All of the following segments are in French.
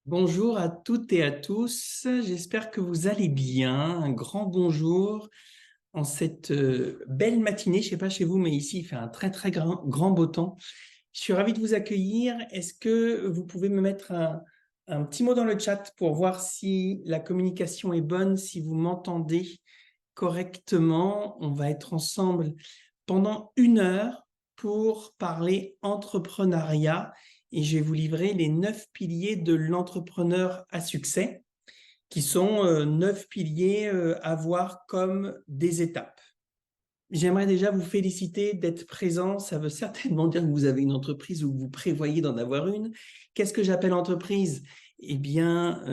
Bonjour à toutes et à tous, j'espère que vous allez bien. Un grand bonjour en cette belle matinée. Je ne sais pas chez vous, mais ici il fait un très grand beau temps. Je suis ravi de vous accueillir. Est-ce que vous pouvez me mettre un petit mot dans le chat pour voir si la communication est bonne, si vous m'entendez correctement? On va être ensemble pendant 1 heure pour parler entrepreneuriat et je vais vous livrer les 9 piliers de l'entrepreneur à succès, qui sont 9 piliers à voir comme des étapes. J'aimerais déjà vous féliciter d'être présent. Ça veut certainement dire que vous avez une entreprise ou que vous prévoyez d'en avoir une. Qu'est-ce que j'appelle entreprise? Eh bien,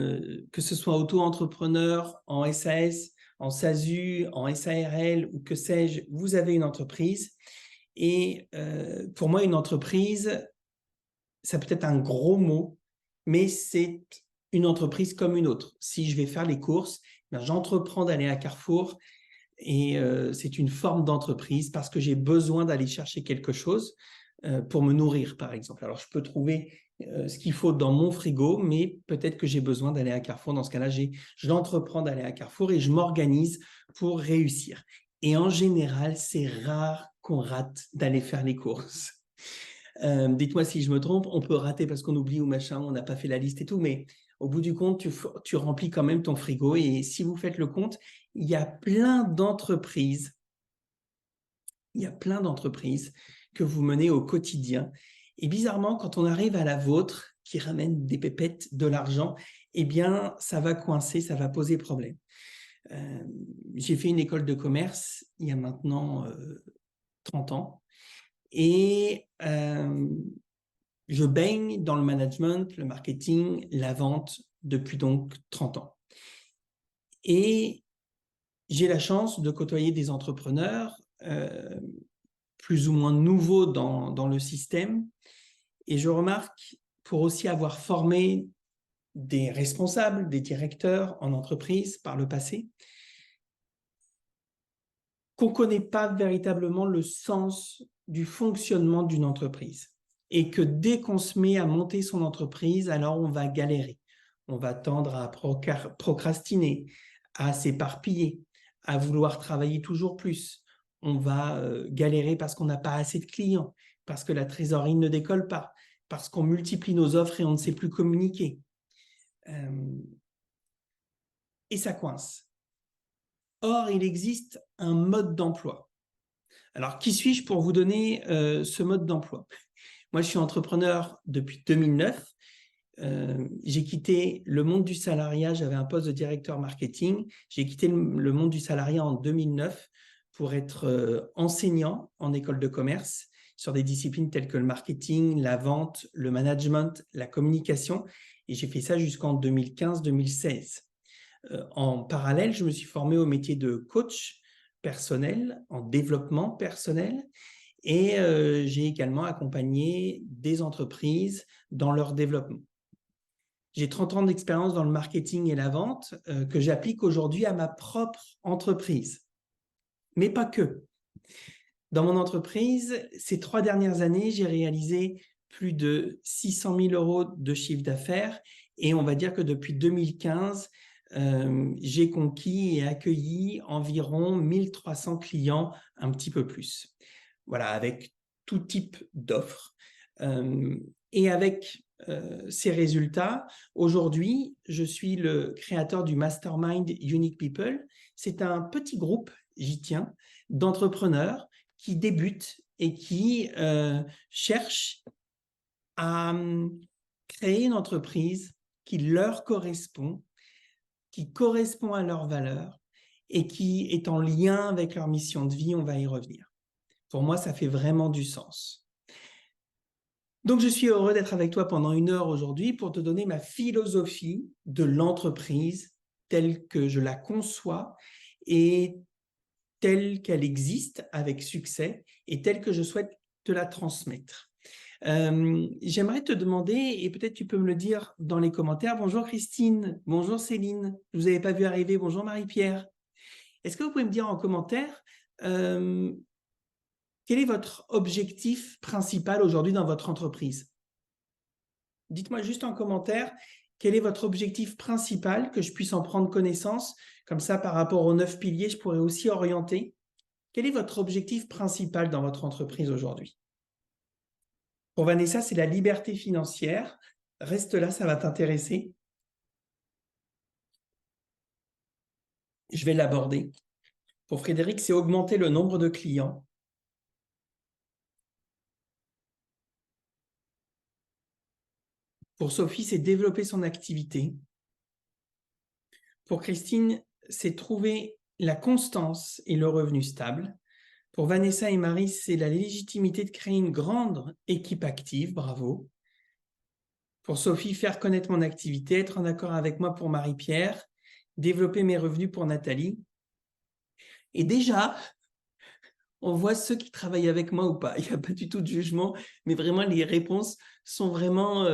que ce soit auto-entrepreneur, en SAS, en SASU, en SARL ou que sais-je, vous avez une entreprise. Et pour moi, une entreprise, ça peut être un gros mot, mais c'est une entreprise comme une autre. Si je vais faire les courses, j'entreprends d'aller à Carrefour et c'est une forme d'entreprise parce que j'ai besoin d'aller chercher quelque chose pour me nourrir, par exemple. Alors, je peux trouver ce qu'il faut dans mon frigo, mais peut-être que j'ai besoin d'aller à Carrefour. Dans ce cas-là, j'entreprends d'aller à Carrefour et je m'organise pour réussir. Et en général, c'est rare qu'on rate d'aller faire les courses. Dites-moi si je me trompe, on peut rater parce qu'on oublie ou machin, on n'a pas fait la liste et tout, mais au bout du compte, tu remplis quand même ton frigo. Et si vous faites le compte, il y a plein d'entreprises, il y a plein d'entreprises que vous menez au quotidien. Et bizarrement, quand on arrive à la vôtre, qui ramène des pépettes, de l'argent, eh bien, ça va coincer, ça va poser problème. J'ai fait une école de commerce il y a maintenant 30 ans. Et je baigne dans le management, le marketing, la vente depuis donc 30 ans. Et j'ai la chance de côtoyer des entrepreneurs plus ou moins nouveaux dans le système. Et je remarque, pour aussi avoir formé des responsables, des directeurs en entreprise par le passé, qu'on ne connaît pas véritablement le sens du fonctionnement d'une entreprise. Et que dès qu'on se met à monter son entreprise, alors on va galérer. On va tendre à procrastiner, à s'éparpiller, à vouloir travailler toujours plus. On va galérer parce qu'on n'a pas assez de clients, parce que la trésorerie ne décolle pas, parce qu'on multiplie nos offres et on ne sait plus communiquer. Et ça coince. Or, il existe un mode d'emploi. Alors, qui suis-je pour vous donner ce mode d'emploi? Moi, je suis entrepreneur depuis 2009. J'ai quitté le monde du salariat, j'avais un poste de directeur marketing. J'ai quitté le monde du salariat en 2009 pour être enseignant en école de commerce sur des disciplines telles que le marketing, la vente, le management, la communication. Et j'ai fait ça jusqu'en 2015-2016. En parallèle, je me suis formé au métier de coach personnel, en développement personnel, et j'ai également accompagné des entreprises dans leur développement. J'ai 30 ans d'expérience dans le marketing et la vente que j'applique aujourd'hui à ma propre entreprise, mais pas que. Dans mon entreprise, ces 3 dernières années, j'ai réalisé plus de 600 000 euros de chiffre d'affaires et on va dire que depuis 2015, j'ai conquis et accueilli environ 1300 clients, un petit peu plus. Voilà, avec tout type d'offres. Et avec ces résultats, aujourd'hui, je suis le créateur du Mastermind Unique People. C'est un petit groupe, j'y tiens, d'entrepreneurs qui débutent et qui cherchent à créer une entreprise qui leur correspond, qui correspond à leurs valeurs et qui est en lien avec leur mission de vie. On va y revenir. Pour moi, ça fait vraiment du sens. Donc, je suis heureux d'être avec toi pendant 1 heure aujourd'hui pour te donner ma philosophie de l'entreprise telle que je la conçois et telle qu'elle existe avec succès et telle que je souhaite te la transmettre. J'aimerais te demander, et peut-être tu peux me le dire dans les commentaires, bonjour Christine, bonjour Céline, je ne vous avais pas vu arriver, bonjour Marie-Pierre. Est-ce que vous pouvez me dire en commentaire quel est votre objectif principal aujourd'hui dans votre entreprise? Dites-moi juste en commentaire Quel est votre objectif principal, que je puisse en prendre connaissance? Comme ça, par rapport aux 9 piliers, je pourrais aussi orienter. Quel est votre objectif principal dans votre entreprise aujourd'hui? Pour Vanessa, c'est la liberté financière. Reste là, ça va t'intéresser. Je vais l'aborder. Pour Frédéric, c'est augmenter le nombre de clients. Pour Sophie, c'est développer son activité. Pour Christine, c'est trouver la constance et le revenu stable. Pour Vanessa et Marie, c'est la légitimité de créer une grande équipe active. Bravo. Pour Sophie, faire connaître mon activité, être en accord avec moi pour Marie-Pierre, développer mes revenus pour Nathalie. Et déjà, on voit ceux qui travaillent avec moi ou pas. Il n'y a pas du tout de jugement, mais vraiment, les réponses sont vraiment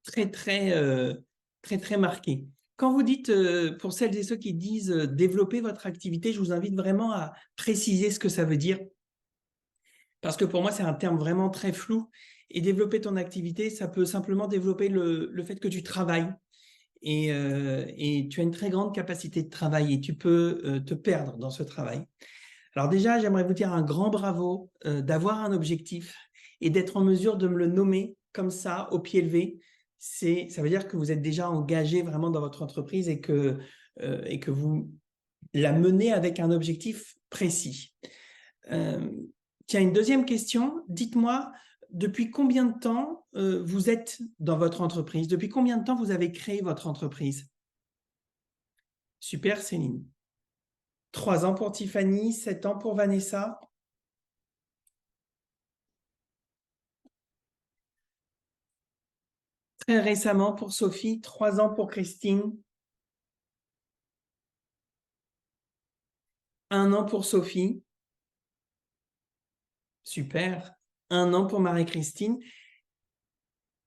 très, très marquées. Quand vous dites, pour celles et ceux qui disent développer votre activité, je vous invite vraiment à préciser ce que ça veut dire. Parce que pour moi, c'est un terme vraiment très flou. Et développer ton activité, ça peut simplement développer le fait que tu travailles. Et tu as une très grande capacité de travail et tu peux te perdre dans ce travail. Alors déjà, j'aimerais vous dire un grand bravo d'avoir un objectif et d'être en mesure de me le nommer comme ça, au pied levé. Ça veut dire que vous êtes déjà engagé vraiment dans votre entreprise et que vous la menez avec un objectif précis. Tiens, une deuxième question. Dites-moi, depuis combien de temps vous êtes dans votre entreprise? Depuis combien de temps vous avez créé votre entreprise? Super, Céline. 3 ans pour Tiffany, 7 ans pour Vanessa. Très récemment pour Sophie, 3 ans pour Christine. 1 an pour Sophie. Super. 1 an pour Marie-Christine.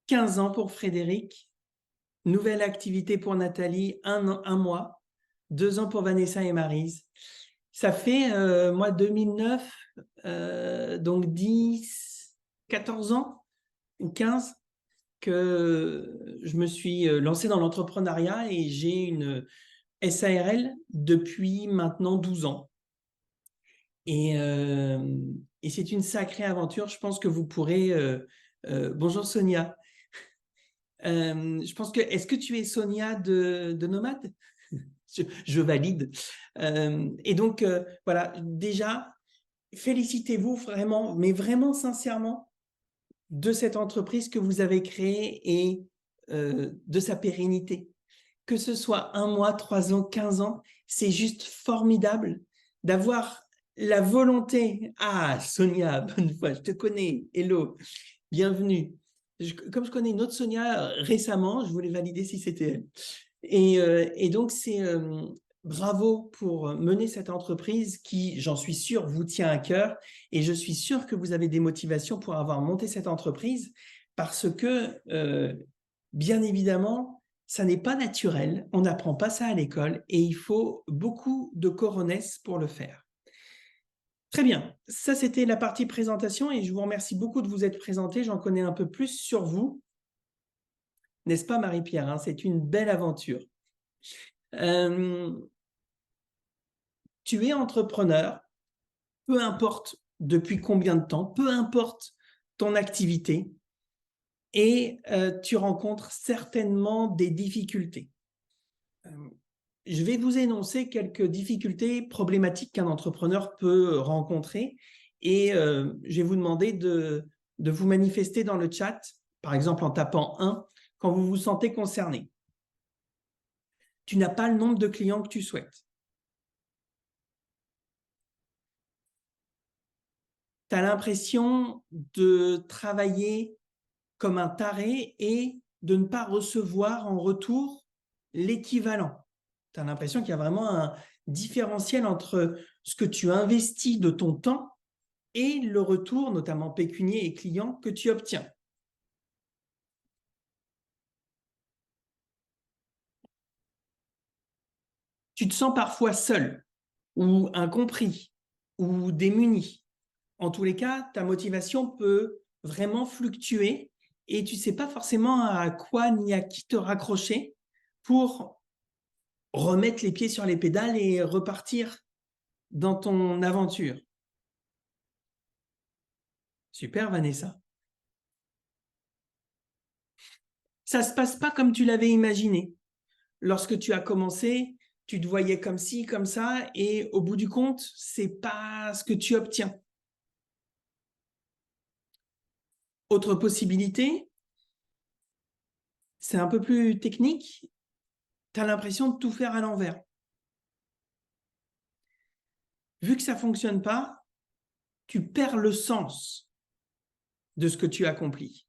15 ans pour Frédéric. Nouvelle activité pour Nathalie, 1 mois. 2 ans pour Vanessa et Maryse. Ça fait, moi, 2009, donc 10, 14 ans, ou 15, que je me suis lancé dans l'entrepreneuriat et j'ai une SARL depuis maintenant 12 ans. Et c'est une sacrée aventure. Je pense que vous pourrez... bonjour Sonia. Je pense que... Est-ce que tu es Sonia de Nomade? Je valide. Et donc, voilà, déjà, félicitez-vous vraiment, mais vraiment sincèrement, de cette entreprise que vous avez créée et de sa pérennité. Que ce soit 1 mois, 3 ans, 15 ans, c'est juste formidable d'avoir la volonté. Ah, Sonia, bonne fois, je te connais. Hello, bienvenue. Comme je connais une autre Sonia récemment, je voulais valider si c'était elle. Et donc, c'est bravo pour mener cette entreprise qui, j'en suis sûr, vous tient à cœur. Et je suis sûr que vous avez des motivations pour avoir monté cette entreprise parce que, bien évidemment, ça n'est pas naturel. On n'apprend pas ça à l'école et il faut beaucoup de coronesse pour le faire. Très bien. Ça, c'était la partie présentation et je vous remercie beaucoup de vous être présenté. J'en connais un peu plus sur vous. N'est-ce pas, Marie-Pierre, hein? C'est une belle aventure. Tu es entrepreneur, peu importe depuis combien de temps, peu importe ton activité, et tu rencontres certainement des difficultés. Je vais vous énoncer quelques difficultés problématiques qu'un entrepreneur peut rencontrer et je vais vous demander de vous manifester dans le chat, par exemple en tapant 1, quand vous vous sentez concerné. Tu n'as pas le nombre de clients que tu souhaites. Tu as l'impression de travailler comme un taré et de ne pas recevoir en retour l'équivalent. Tu as l'impression qu'il y a vraiment un différentiel entre ce que tu investis de ton temps et le retour, notamment pécunier et client, que tu obtiens. Tu te sens parfois seul ou incompris ou démuni. En tous les cas, ta motivation peut vraiment fluctuer et tu ne sais pas forcément à quoi ni à qui te raccrocher pour remettre les pieds sur les pédales et repartir dans ton aventure. Super, Vanessa. Ça ne se passe pas comme tu l'avais imaginé. Lorsque tu as commencé, tu te voyais comme ci, comme ça, et au bout du compte, c'est pas ce que tu obtiens. Autre possibilité, c'est un peu plus technique, tu as l'impression de tout faire à l'envers. Vu que ça ne fonctionne pas, tu perds le sens de ce que tu accomplis.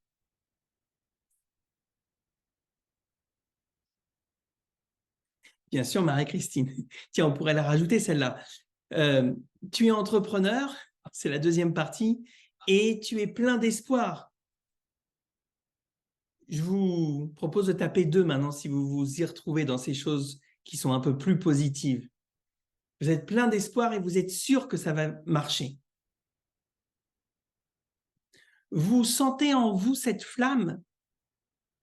Bien sûr, Marie-Christine. Tiens, on pourrait la rajouter celle-là. Euh, Tu es entrepreneur, c'est la deuxième partie, et tu es plein d'espoir. Je vous propose de taper 2 maintenant si vous vous y retrouvez dans ces choses qui sont un peu plus positives. Vous êtes plein d'espoir et vous êtes sûr que ça va marcher. Vous sentez en vous cette flamme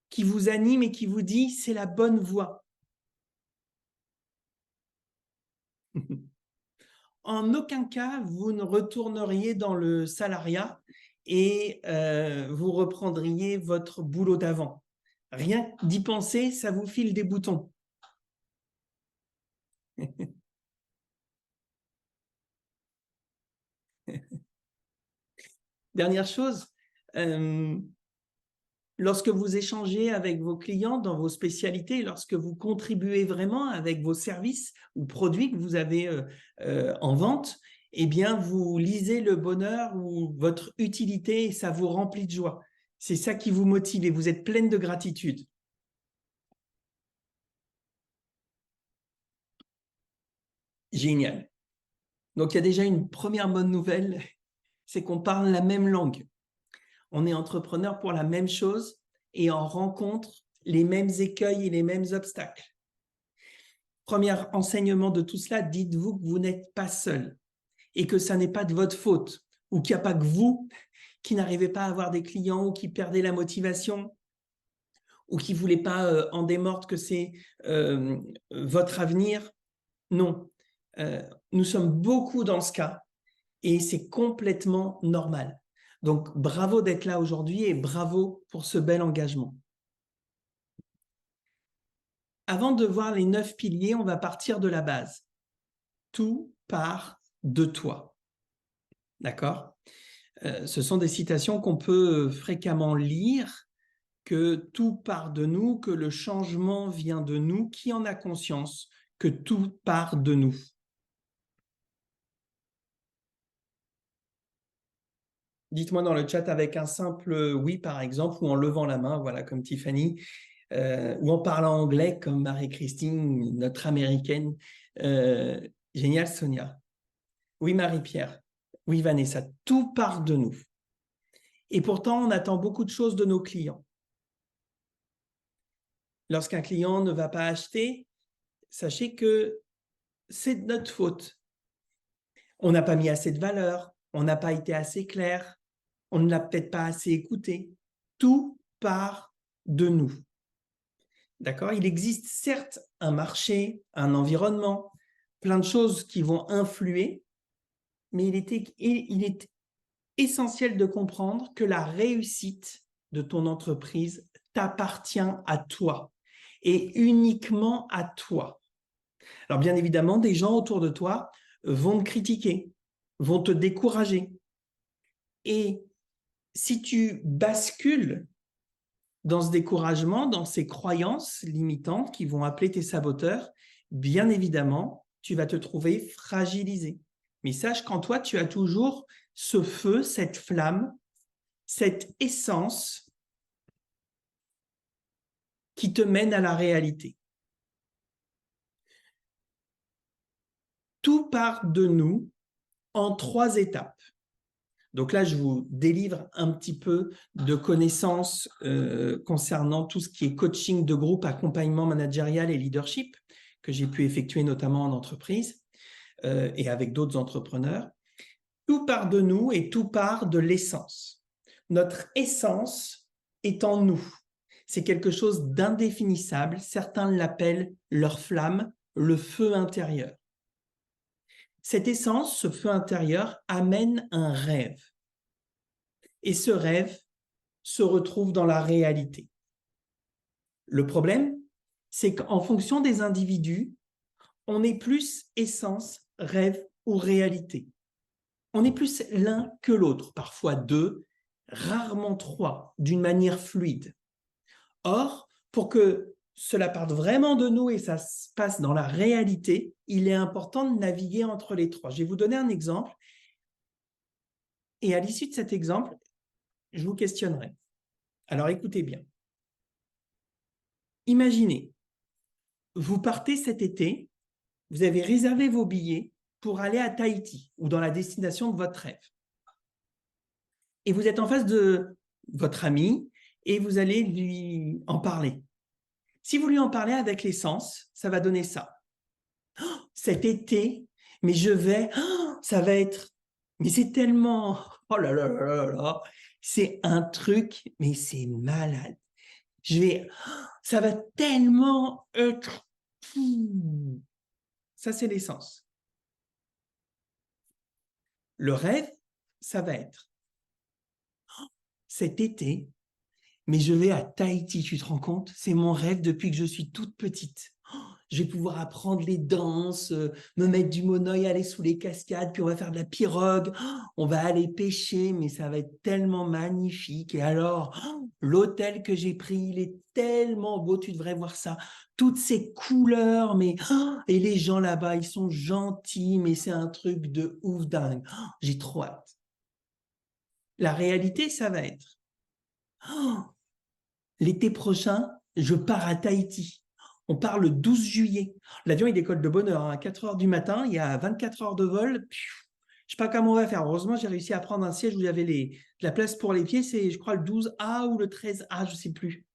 qui vous anime et qui vous dit c'est la bonne voie. En aucun cas, vous ne retourneriez dans le salariat et vous reprendriez votre boulot d'avant. Rien d'y penser, ça vous file des boutons. Dernière chose, lorsque vous échangez avec vos clients dans vos spécialités, lorsque vous contribuez vraiment avec vos services ou produits que vous avez en vente, eh bien, vous lisez le bonheur ou votre utilité et ça vous remplit de joie. C'est ça qui vous motive et vous êtes pleine de gratitude. Génial. Donc, il y a déjà une première bonne nouvelle, c'est qu'on parle la même langue. On est entrepreneur pour la même chose et on rencontre les mêmes écueils et les mêmes obstacles. Premier enseignement de tout cela, dites-vous que vous n'êtes pas seul et que ça n'est pas de votre faute ou qu'il n'y a pas que vous qui n'arrivez pas à avoir des clients ou qui perdez la motivation ou qui ne voulez pas en démordre que c'est votre avenir. Non, nous sommes beaucoup dans ce cas et c'est complètement normal. Donc, bravo d'être là aujourd'hui et bravo pour ce bel engagement. Avant de voir les 9 piliers, on va partir de la base. Tout part de toi. D'accord ? Ce sont des citations qu'on peut fréquemment lire, que tout part de nous, que le changement vient de nous. Qui en a conscience que tout part de nous ? Dites-moi dans le chat avec un simple oui, par exemple, ou en levant la main, voilà, comme Tiffany, ou en parlant anglais, comme Marie-Christine, notre américaine. Génial, Sonia. Oui, Marie-Pierre. Oui, Vanessa. Tout part de nous. Et pourtant, on attend beaucoup de choses de nos clients. Lorsqu'un client ne va pas acheter, sachez que c'est de notre faute. On n'a pas mis assez de valeur, on n'a pas été assez clair, on ne l'a peut-être pas assez écouté. Tout part de nous. D'accord ? Il existe certes un marché, un environnement, plein de choses qui vont influer, mais il est essentiel de comprendre que la réussite de ton entreprise t'appartient à toi et uniquement à toi. Alors bien évidemment, des gens autour de toi vont te critiquer, vont te décourager. Et si tu bascules dans ce découragement, dans ces croyances limitantes qui vont appeler tes saboteurs, bien évidemment, tu vas te trouver fragilisé. Mais sache qu'en toi, tu as toujours ce feu, cette flamme, cette essence qui te mène à la réalité. Tout part de nous en 3 étapes. Donc là, je vous délivre un petit peu de connaissances concernant tout ce qui est coaching de groupe, accompagnement managérial et leadership que j'ai pu effectuer notamment en entreprise et avec d'autres entrepreneurs. Tout part de nous et tout part de l'essence. Notre essence, est en nous. C'est quelque chose d'indéfinissable. Certains l'appellent leur flamme, le feu intérieur. Cette essence, ce feu intérieur, amène un rêve. Et ce rêve se retrouve dans la réalité. Le problème, c'est qu'en fonction des individus, on est plus essence, rêve ou réalité. On est plus l'un que l'autre, parfois deux, rarement trois, d'une manière fluide. Or, pour que cela parte vraiment de nous et ça se passe dans la réalité, il est important de naviguer entre les trois. Je vais vous donner un exemple. Et à l'issue de cet exemple, je vous questionnerai. Alors écoutez bien. Imaginez, vous partez cet été, vous avez réservé vos billets pour aller à Tahiti ou dans la destination de votre rêve. Et vous êtes en face de votre ami et vous allez lui en parler. Si vous lui en parlez avec l'essence, ça va donner ça. Oh, cet été, mais je vais, oh, ça va être, mais c'est tellement, oh là là là là là, c'est un truc, mais c'est malade. Je vais, oh, ça va tellement être, ça c'est l'essence. Le rêve, ça va être, oh, cet été, mais je vais à Tahiti, tu te rends compte? C'est mon rêve depuis que je suis toute petite. Oh, je vais pouvoir apprendre les danses, me mettre du monoeil, aller sous les cascades, puis on va faire de la pirogue, oh, on va aller pêcher, mais ça va être tellement magnifique. Et alors, oh, l'hôtel que j'ai pris, il est tellement beau, tu devrais voir ça. Toutes ces couleurs, mais oh, et les gens là-bas, ils sont gentils, mais c'est un truc de ouf dingue. Oh, j'ai trop hâte. La réalité, ça va être, oh, l'été prochain, je pars à Tahiti. On part le 12 juillet. L'avion, il décolle de bonne heure. À 4 heures du matin, il y a 24 heures de vol. Je ne sais pas comment on va faire. Heureusement, j'ai réussi à prendre un siège où il y avait de la place pour les pieds. C'est, je crois, le 12A ou le 13A, je ne sais plus.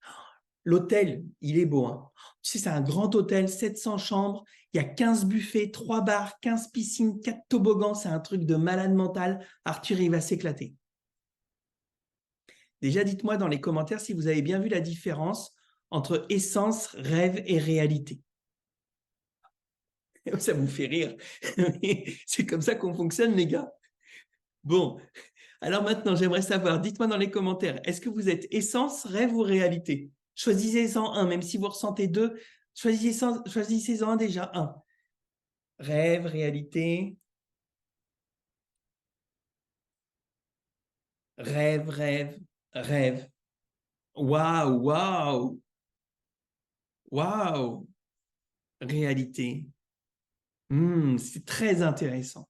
L'hôtel, il est beau. Hein. Tu sais, c'est un grand hôtel, 700 chambres. Il y a 15 buffets, 3 bars, 15 piscines, 4 toboggans. C'est un truc de malade mental. Arthur, il va s'éclater. Déjà, dites-moi dans les commentaires si vous avez bien vu la différence entre essence, rêve et réalité. Ça vous fait rire. C'est comme ça qu'on fonctionne, les gars. Bon, alors maintenant, j'aimerais savoir, dites-moi dans les commentaires, est-ce que vous êtes essence, rêve ou réalité? Choisissez-en un, même si vous ressentez deux, choisissez-en un déjà, un. Rêve, réalité, rêve, rêve, rêve. Waouh, waouh, waouh, réalité. C'est très intéressant.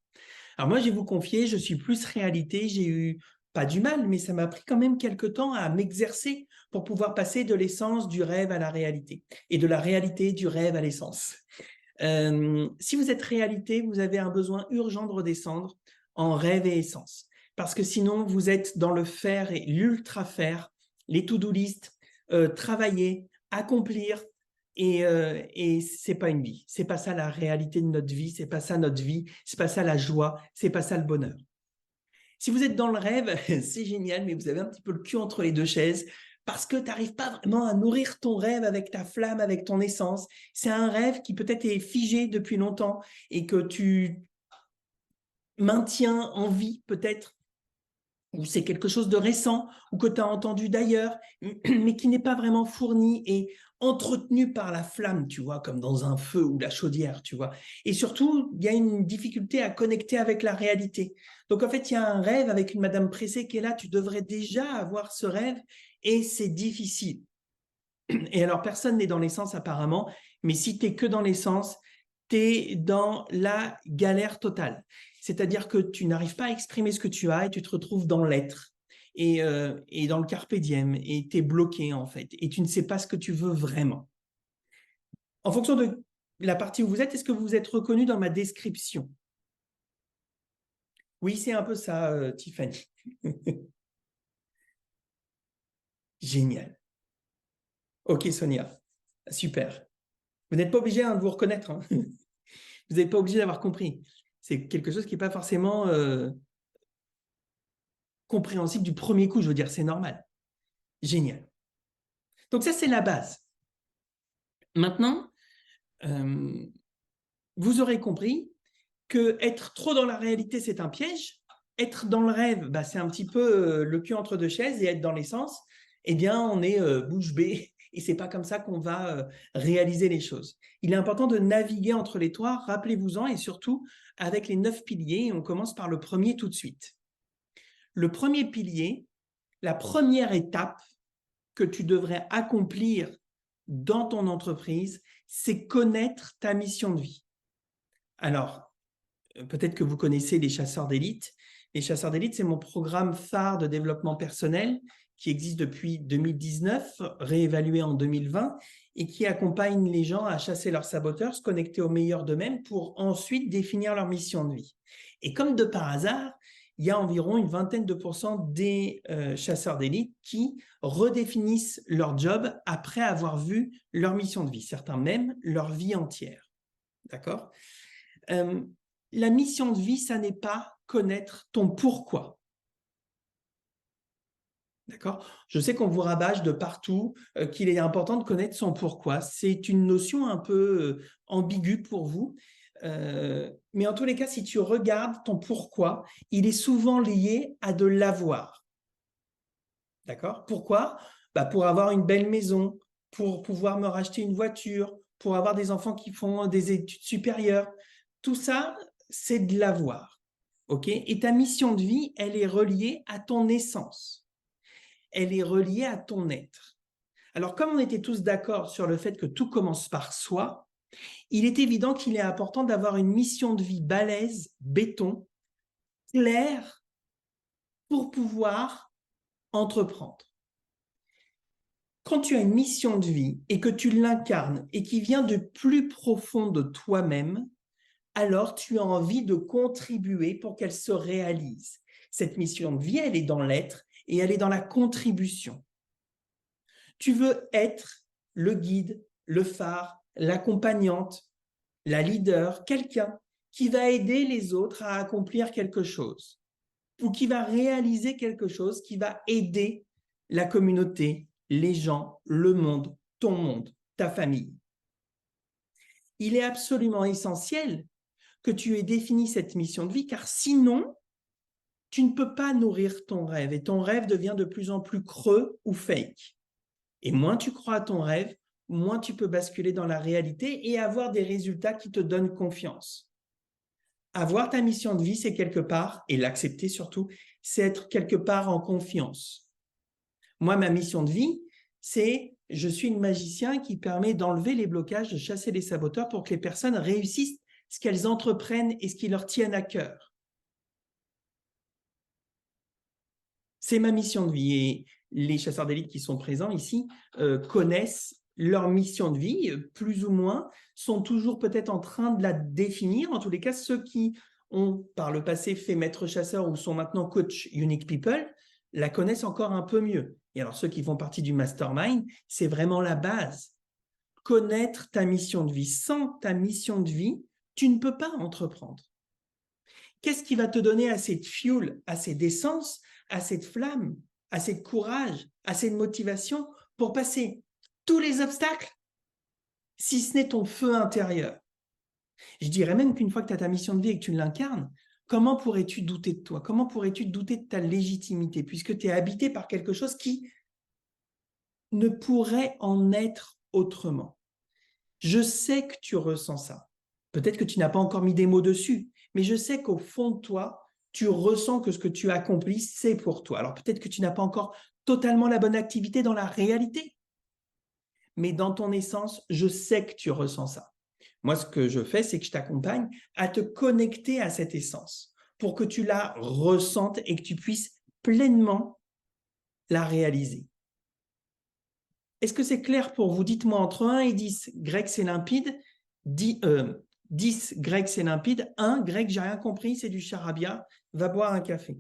Alors moi, je vais vous confier, je suis plus réalité, j'ai eu pas du mal, mais ça m'a pris quand même quelques temps à m'exercer pour pouvoir passer de l'essence du rêve à la réalité et de la réalité du rêve à l'essence. Si vous êtes réalité, vous avez un besoin urgent de redescendre en rêve et essence. Parce que sinon, vous êtes dans le faire et l'ultra-faire, les to-do list, travailler, accomplir, et c'est pas une vie. C'est pas ça la réalité de notre vie, c'est pas ça notre vie, c'est pas ça la joie, c'est pas ça le bonheur. Si vous êtes dans le rêve, c'est génial, mais vous avez un petit peu le cul entre les deux chaises parce que tu n'arrives pas vraiment à nourrir ton rêve avec ta flamme, avec ton essence. C'est un rêve qui peut-être est figé depuis longtemps et que tu maintiens en vie peut-être, ou c'est quelque chose de récent, ou que tu as entendu d'ailleurs, mais qui n'est pas vraiment fourni et entretenu par la flamme, tu vois, comme dans un feu ou la chaudière, tu vois. Et surtout, il y a une difficulté à connecter avec la réalité. Donc, en fait, il y a un rêve avec une Madame Pressé qui est là, tu devrais déjà avoir ce rêve, et c'est difficile. Et alors, personne n'est dans l'essence apparemment, mais si tu es que dans l'essence, tu es dans la galère totale. C'est-à-dire que tu n'arrives pas à exprimer ce que tu as et tu te retrouves dans l'être et dans le carpe diem et tu es bloqué en fait et tu ne sais pas ce que tu veux vraiment. En fonction de la partie où vous êtes, est-ce que vous vous êtes reconnu dans ma description? Oui, c'est un peu ça, Tiffany. Génial. Ok, Sonia. Super. Vous n'êtes pas obligé de vous reconnaître. Hein. Vous n'êtes pas obligé d'avoir compris. C'est quelque chose qui n'est pas forcément compréhensible du premier coup, je veux dire, c'est normal. Génial. Donc ça, c'est la base. Maintenant, vous aurez compris que être trop dans la réalité, c'est un piège. Être dans le rêve, bah, c'est un petit peu le cul entre deux chaises, et être dans l'essence, eh bien, on est bouche bée et c'est pas comme ça qu'on va réaliser les choses. Il est important de naviguer entre les toits, rappelez-vous-en, et surtout avec les 9 piliers. On commence par le premier tout de suite. Le premier pilier, la première étape que tu devrais accomplir dans ton entreprise, c'est connaître ta mission de vie. Alors, peut-être que vous connaissez les chasseurs d'élite. Les chasseurs d'élite, c'est mon programme phare de développement personnel qui existe depuis 2019, réévalué en 2020, et qui accompagne les gens à chasser leurs saboteurs, se connecter au meilleur d'eux-mêmes pour ensuite définir leur mission de vie. Et comme de par hasard, il y a environ une vingtaine de pourcents des chasseurs d'élite qui redéfinissent leur job après avoir vu leur mission de vie, certains même leur vie entière. D'accord ? La mission de vie, ça n'est pas connaître ton pourquoi. D'accord ? Je sais qu'on vous rabâche de partout qu'il est important de connaître son pourquoi. C'est une notion un peu ambiguë pour vous. Mais en tous les cas, si tu regardes ton pourquoi, il est souvent lié à de l'avoir. D'accord ? Pourquoi ? Bah pour avoir une belle maison, pour pouvoir me racheter une voiture, pour avoir des enfants qui font des études supérieures. Tout ça, c'est de l'avoir. OK ? Et ta mission de vie, elle est reliée à ton essence. Elle est reliée à ton être. Alors, comme on était tous d'accord sur le fait que tout commence par soi, il est évident qu'il est important d'avoir une mission de vie balèze, béton, claire, pour pouvoir entreprendre. Quand tu as une mission de vie et que tu l'incarnes et qui vient de plus profond de toi-même, alors tu as envie de contribuer pour qu'elle se réalise. Cette mission de vie, elle est dans l'être et elle est dans la contribution. Tu veux être le guide, le phare, l'accompagnante, la leader, quelqu'un qui va aider les autres à accomplir quelque chose ou qui va réaliser quelque chose qui va aider la communauté, les gens, le monde, ton monde, ta famille. Il est absolument essentiel que tu aies défini cette mission de vie, car sinon, tu ne peux pas nourrir ton rêve et ton rêve devient de plus en plus creux ou fake. Et moins tu crois à ton rêve, moins tu peux basculer dans la réalité et avoir des résultats qui te donnent confiance. Avoir ta mission de vie, c'est quelque part, et l'accepter surtout, c'est être quelque part en confiance. Moi, ma mission de vie, c'est je suis une magicien qui permet d'enlever les blocages, de chasser les saboteurs pour que les personnes réussissent ce qu'elles entreprennent et ce qui leur tiennent à cœur. C'est ma mission de vie et les chasseurs d'élite qui sont présents ici connaissent leur mission de vie, plus ou moins, sont toujours peut-être en train de la définir. En tous les cas, ceux qui ont par le passé fait maître chasseur ou sont maintenant coach Unique People la connaissent encore un peu mieux. Et alors ceux qui font partie du mastermind, c'est vraiment la base. Connaître ta mission de vie. Sans ta mission de vie, tu ne peux pas entreprendre. Qu'est-ce qui va te donner assez de fuel, assez d'essence, assez de flamme, assez de courage, assez de motivation pour passer tous les obstacles, si ce n'est ton feu intérieur? Je dirais même qu'une fois que tu as ta mission de vie et que tu l'incarnes, comment pourrais-tu douter de toi? Comment pourrais-tu douter de ta légitimité puisque tu es habité par quelque chose qui ne pourrait en être autrement? Je sais que tu ressens ça. Peut-être que tu n'as pas encore mis des mots dessus, mais je sais qu'au fond de toi, tu ressens que ce que tu accomplis, c'est pour toi. Alors peut-être que tu n'as pas encore totalement la bonne activité dans la réalité, mais dans ton essence, je sais que tu ressens ça. Moi, ce que je fais, c'est que je t'accompagne à te connecter à cette essence pour que tu la ressentes et que tu puisses pleinement la réaliser. Est-ce que c'est clair pour vous? Dites-moi entre 1 et 10. Greg, c'est limpide. 10, Greg, c'est limpide. 1, Greg, j'ai rien compris, c'est du charabia. Va boire un café.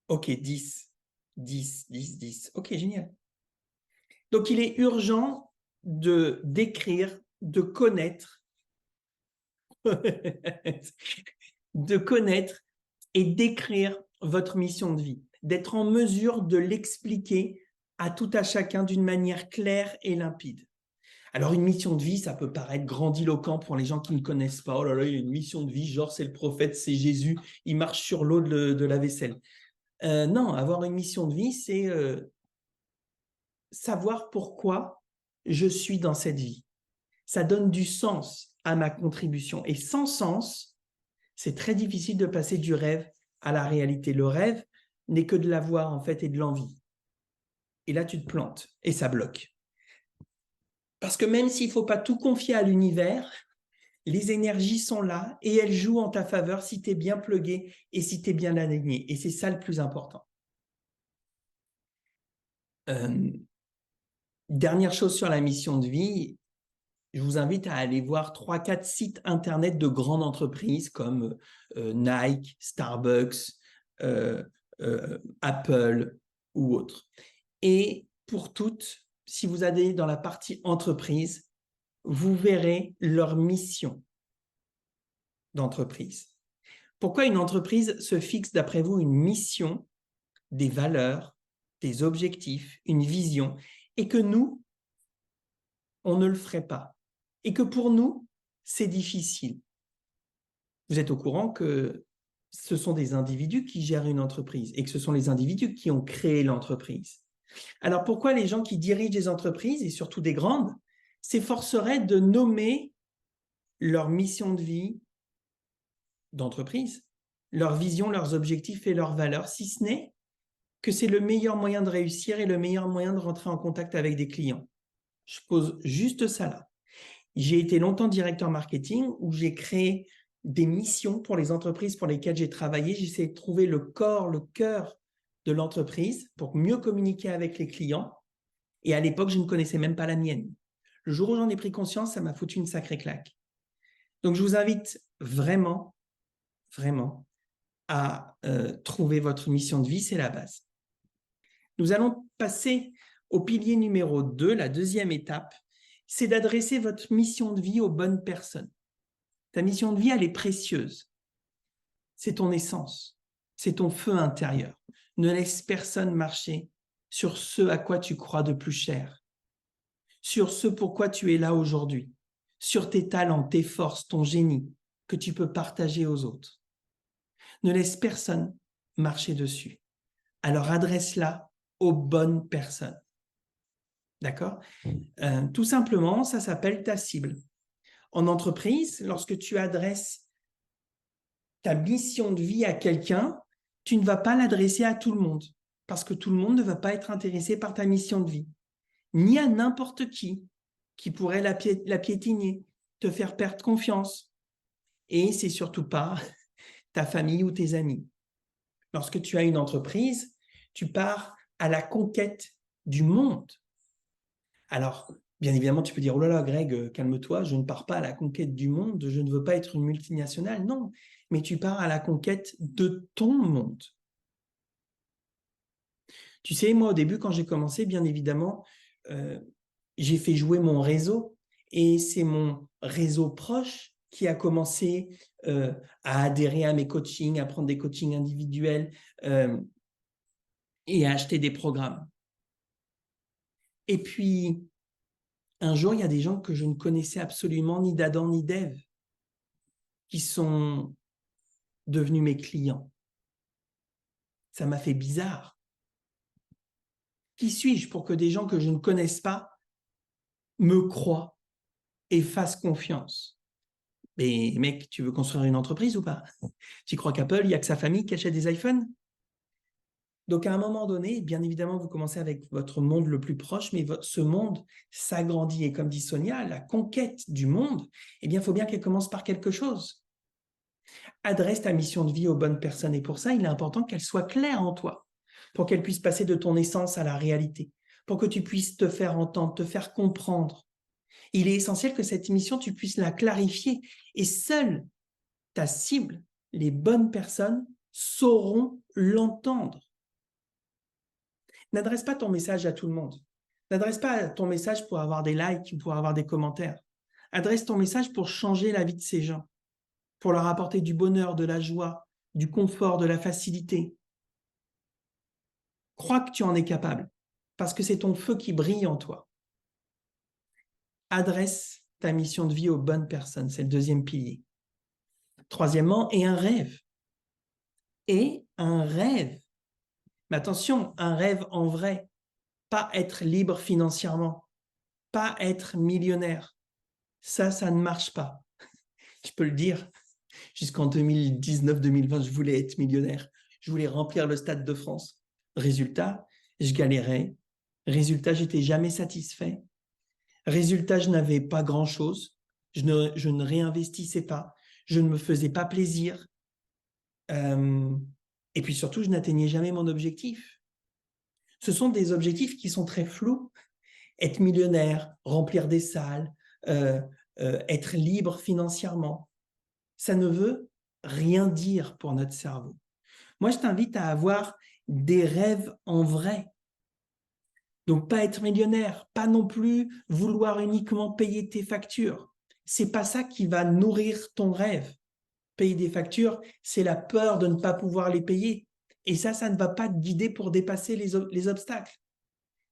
Ok, 10. 10, 10, 10. Ok, génial. Donc, il est urgent de d'écrire, de connaître, de connaître et d'écrire votre mission de vie, d'être en mesure de l'expliquer à tout à chacun d'une manière claire et limpide. Alors, une mission de vie, ça peut paraître grandiloquent pour les gens qui ne connaissent pas. Oh là là, il y a une mission de vie, genre c'est le prophète, c'est Jésus, il marche sur l'eau de la vaisselle. Non, avoir une mission de vie, c'est savoir pourquoi je suis dans cette vie. Ça donne du sens à ma contribution. Et sans sens, c'est très difficile de passer du rêve à la réalité. Le rêve n'est que de l'avoir, en fait, et de l'envie. Et là, tu te plantes et ça bloque. Parce que même s'il ne faut pas tout confier à l'univers, les énergies sont là et elles jouent en ta faveur si tu es bien plugué et si tu es bien aligné. Et c'est ça le plus important. Dernière chose sur la mission de vie, je vous invite à aller voir 3-4 sites internet de grandes entreprises comme Nike, Starbucks, Apple ou autres. Et pour toutes, si vous allez dans la partie entreprise, vous verrez leur mission d'entreprise. Pourquoi une entreprise se fixe, d'après vous, une mission, des valeurs, des objectifs, une vision, et que nous, on ne le ferait pas? Et que pour nous, c'est difficile. Vous êtes au courant que ce sont des individus qui gèrent une entreprise et que ce sont les individus qui ont créé l'entreprise. Alors pourquoi les gens qui dirigent des entreprises, et surtout des grandes, s'efforceraient de nommer leur mission de vie d'entreprise, leur vision, leurs objectifs et leurs valeurs, si ce n'est que c'est le meilleur moyen de réussir et le meilleur moyen de rentrer en contact avec des clients? Je pose juste ça là. J'ai été longtemps directeur marketing où j'ai créé des missions pour les entreprises pour lesquelles j'ai travaillé. J'essayais de trouver le corps, le cœur de l'entreprise pour mieux communiquer avec les clients. Et à l'époque, je ne connaissais même pas la mienne. Le jour où j'en ai pris conscience, ça m'a foutu une sacrée claque. Donc, je vous invite vraiment, vraiment à trouver votre mission de vie, c'est la base. Nous allons passer au pilier numéro 2, la deuxième étape, c'est d'adresser votre mission de vie aux bonnes personnes. Ta mission de vie, elle est précieuse. C'est ton essence, c'est ton feu intérieur. Ne laisse personne marcher sur ce à quoi tu crois de plus cher, sur ce pourquoi tu es là aujourd'hui, sur tes talents, tes forces, ton génie que tu peux partager aux autres. Ne laisse personne marcher dessus. Alors adresse-la aux bonnes personnes. D'accord ? Tout simplement, ça s'appelle ta cible. En entreprise, lorsque tu adresses ta mission de vie à quelqu'un, tu ne vas pas l'adresser à tout le monde parce que tout le monde ne va pas être intéressé par ta mission de vie, ni à n'importe qui pourrait la piétiner, te faire perdre confiance. Et c'est surtout pas ta famille ou tes amis. Lorsque tu as une entreprise, tu pars à la conquête du monde. Alors, bien évidemment, tu peux dire « Oh là là, Greg, calme-toi, je ne pars pas à la conquête du monde, je ne veux pas être une multinationale. » Non, mais tu pars à la conquête de ton monde. Tu sais, moi, au début, quand j'ai commencé, bien évidemment, j'ai fait jouer mon réseau et c'est mon réseau proche qui a commencé à adhérer à mes coachings, à prendre des coachings individuels et à acheter des programmes. Et puis, un jour, il y a des gens que je ne connaissais absolument ni d'Adam ni d'Ève qui sont devenus mes clients. Ça m'a fait bizarre. Qui suis-je pour que des gens que je ne connaisse pas me croient et fassent confiance? Mais mec, tu veux construire une entreprise ou pas? Tu crois qu'Apple, il n'y a que sa famille qui achète des iPhones? Donc, à un moment donné, bien évidemment, vous commencez avec votre monde le plus proche, mais ce monde s'agrandit. Et comme dit Sonia, la conquête du monde, eh bien, il faut bien qu'elle commence par quelque chose. Adresse ta mission de vie aux bonnes personnes. Et pour ça, il est important qu'elle soit claire en toi, pour qu'elle puisse passer de ton essence à la réalité, pour que tu puisses te faire entendre, te faire comprendre. Il est essentiel que cette mission, tu puisses la clarifier. Et seule ta cible, les bonnes personnes, sauront l'entendre. N'adresse pas ton message à tout le monde. N'adresse pas ton message pour avoir des likes ou pour avoir des commentaires. Adresse ton message pour changer la vie de ces gens, pour leur apporter du bonheur, de la joie, du confort, de la facilité. Crois que tu en es capable, parce que c'est ton feu qui brille en toi. Adresse ta mission de vie aux bonnes personnes, c'est le deuxième pilier. Troisièmement, et un rêve. Et un rêve. Mais attention, un rêve en vrai, pas être libre financièrement, pas être millionnaire. Ça ne marche pas. Je peux le dire. Jusqu'en 2019-2020, je voulais être millionnaire. Je voulais remplir le Stade de France. Résultat, je galérais. Résultat, j'étais jamais satisfait. Résultat, je n'avais pas grand-chose. Je ne réinvestissais pas. Je ne me faisais pas plaisir. Et puis surtout, je n'atteignais jamais mon objectif. Ce sont des objectifs qui sont très flous. Être millionnaire, remplir des salles, être libre financièrement. Ça ne veut rien dire pour notre cerveau. Moi, je t'invite à avoir des rêves en vrai. Donc, pas être millionnaire, pas non plus vouloir uniquement payer tes factures. C'est pas ça qui va nourrir ton rêve. Payer des factures, c'est la peur de ne pas pouvoir les payer. Et ça ne va pas te guider pour dépasser les obstacles.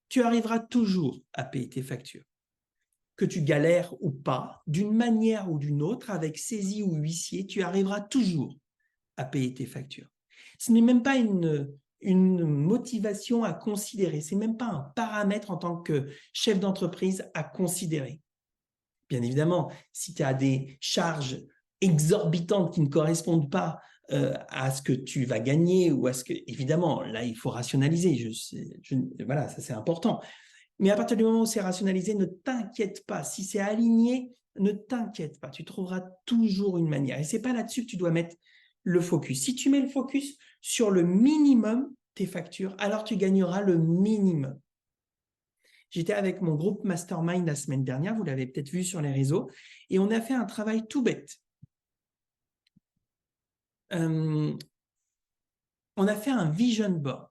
Tu arriveras toujours à payer tes factures. Que tu galères ou pas, d'une manière ou d'une autre, avec saisie ou huissier, tu arriveras toujours à payer tes factures. Ce n'est même pas une motivation à considérer, ce n'est même pas un paramètre en tant que chef d'entreprise à considérer. Bien évidemment, si tu as des charges exorbitantes qui ne correspondent pas à ce que tu vas gagner ou à ce que, évidemment, là, il faut rationaliser. Voilà, ça c'est important. Mais à partir du moment où c'est rationalisé, ne t'inquiète pas. Si c'est aligné, ne t'inquiète pas. Tu trouveras toujours une manière. Et c'est pas là-dessus que tu dois mettre le focus. Si tu mets le focus sur le minimum, tes factures, alors tu gagneras le minimum. J'étais avec mon groupe Mastermind la semaine dernière, vous l'avez peut-être vu sur les réseaux, et on a fait un travail tout bête. On a fait un vision board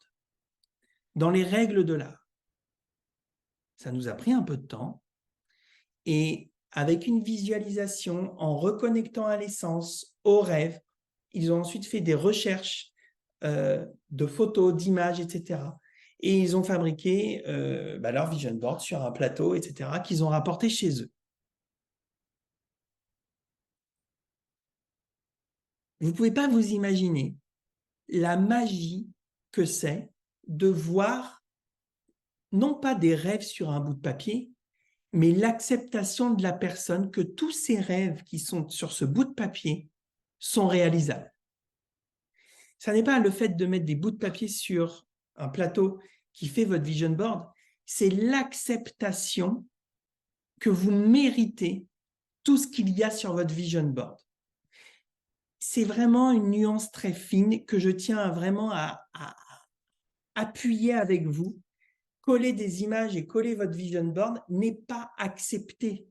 dans les règles de l'art. Ça nous a pris un peu de temps, et avec une visualisation, en reconnectant à l'essence, au rêve, ils ont ensuite fait des recherches de photos, d'images, etc. Et ils ont fabriqué leur vision board sur un plateau, etc., qu'ils ont rapporté chez eux. Vous ne pouvez pas vous imaginer la magie que c'est de voir non pas des rêves sur un bout de papier, mais l'acceptation de la personne que tous ces rêves qui sont sur ce bout de papier sont réalisables. Ça n'est pas le fait de mettre des bouts de papier sur un plateau qui fait votre vision board, c'est l'acceptation que vous méritez tout ce qu'il y a sur votre vision board. C'est vraiment une nuance très fine que je tiens vraiment à appuyer avec vous. Coller des images et coller votre vision board n'est pas accepter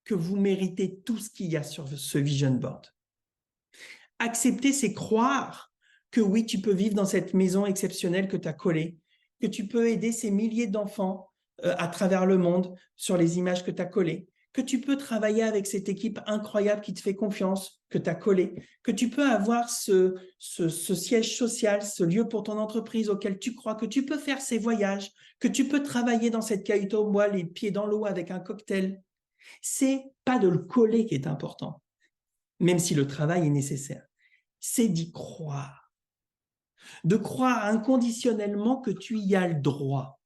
que vous méritez tout ce qu'il y a sur ce vision board. Accepter, c'est croire que oui, tu peux vivre dans cette maison exceptionnelle que tu as collée, que tu peux aider ces milliers d'enfants à travers le monde sur les images que tu as collées, que tu peux travailler avec cette équipe incroyable qui te fait confiance, que tu as collée, que tu peux avoir ce siège social, ce lieu pour ton entreprise auquel tu crois, que tu peux faire ces voyages, que tu peux travailler dans cette cahute au bois, les pieds dans l'eau avec un cocktail. C'est pas de le coller qui est important, même si le travail est nécessaire. C'est d'y croire. De croire inconditionnellement que tu y as le droit.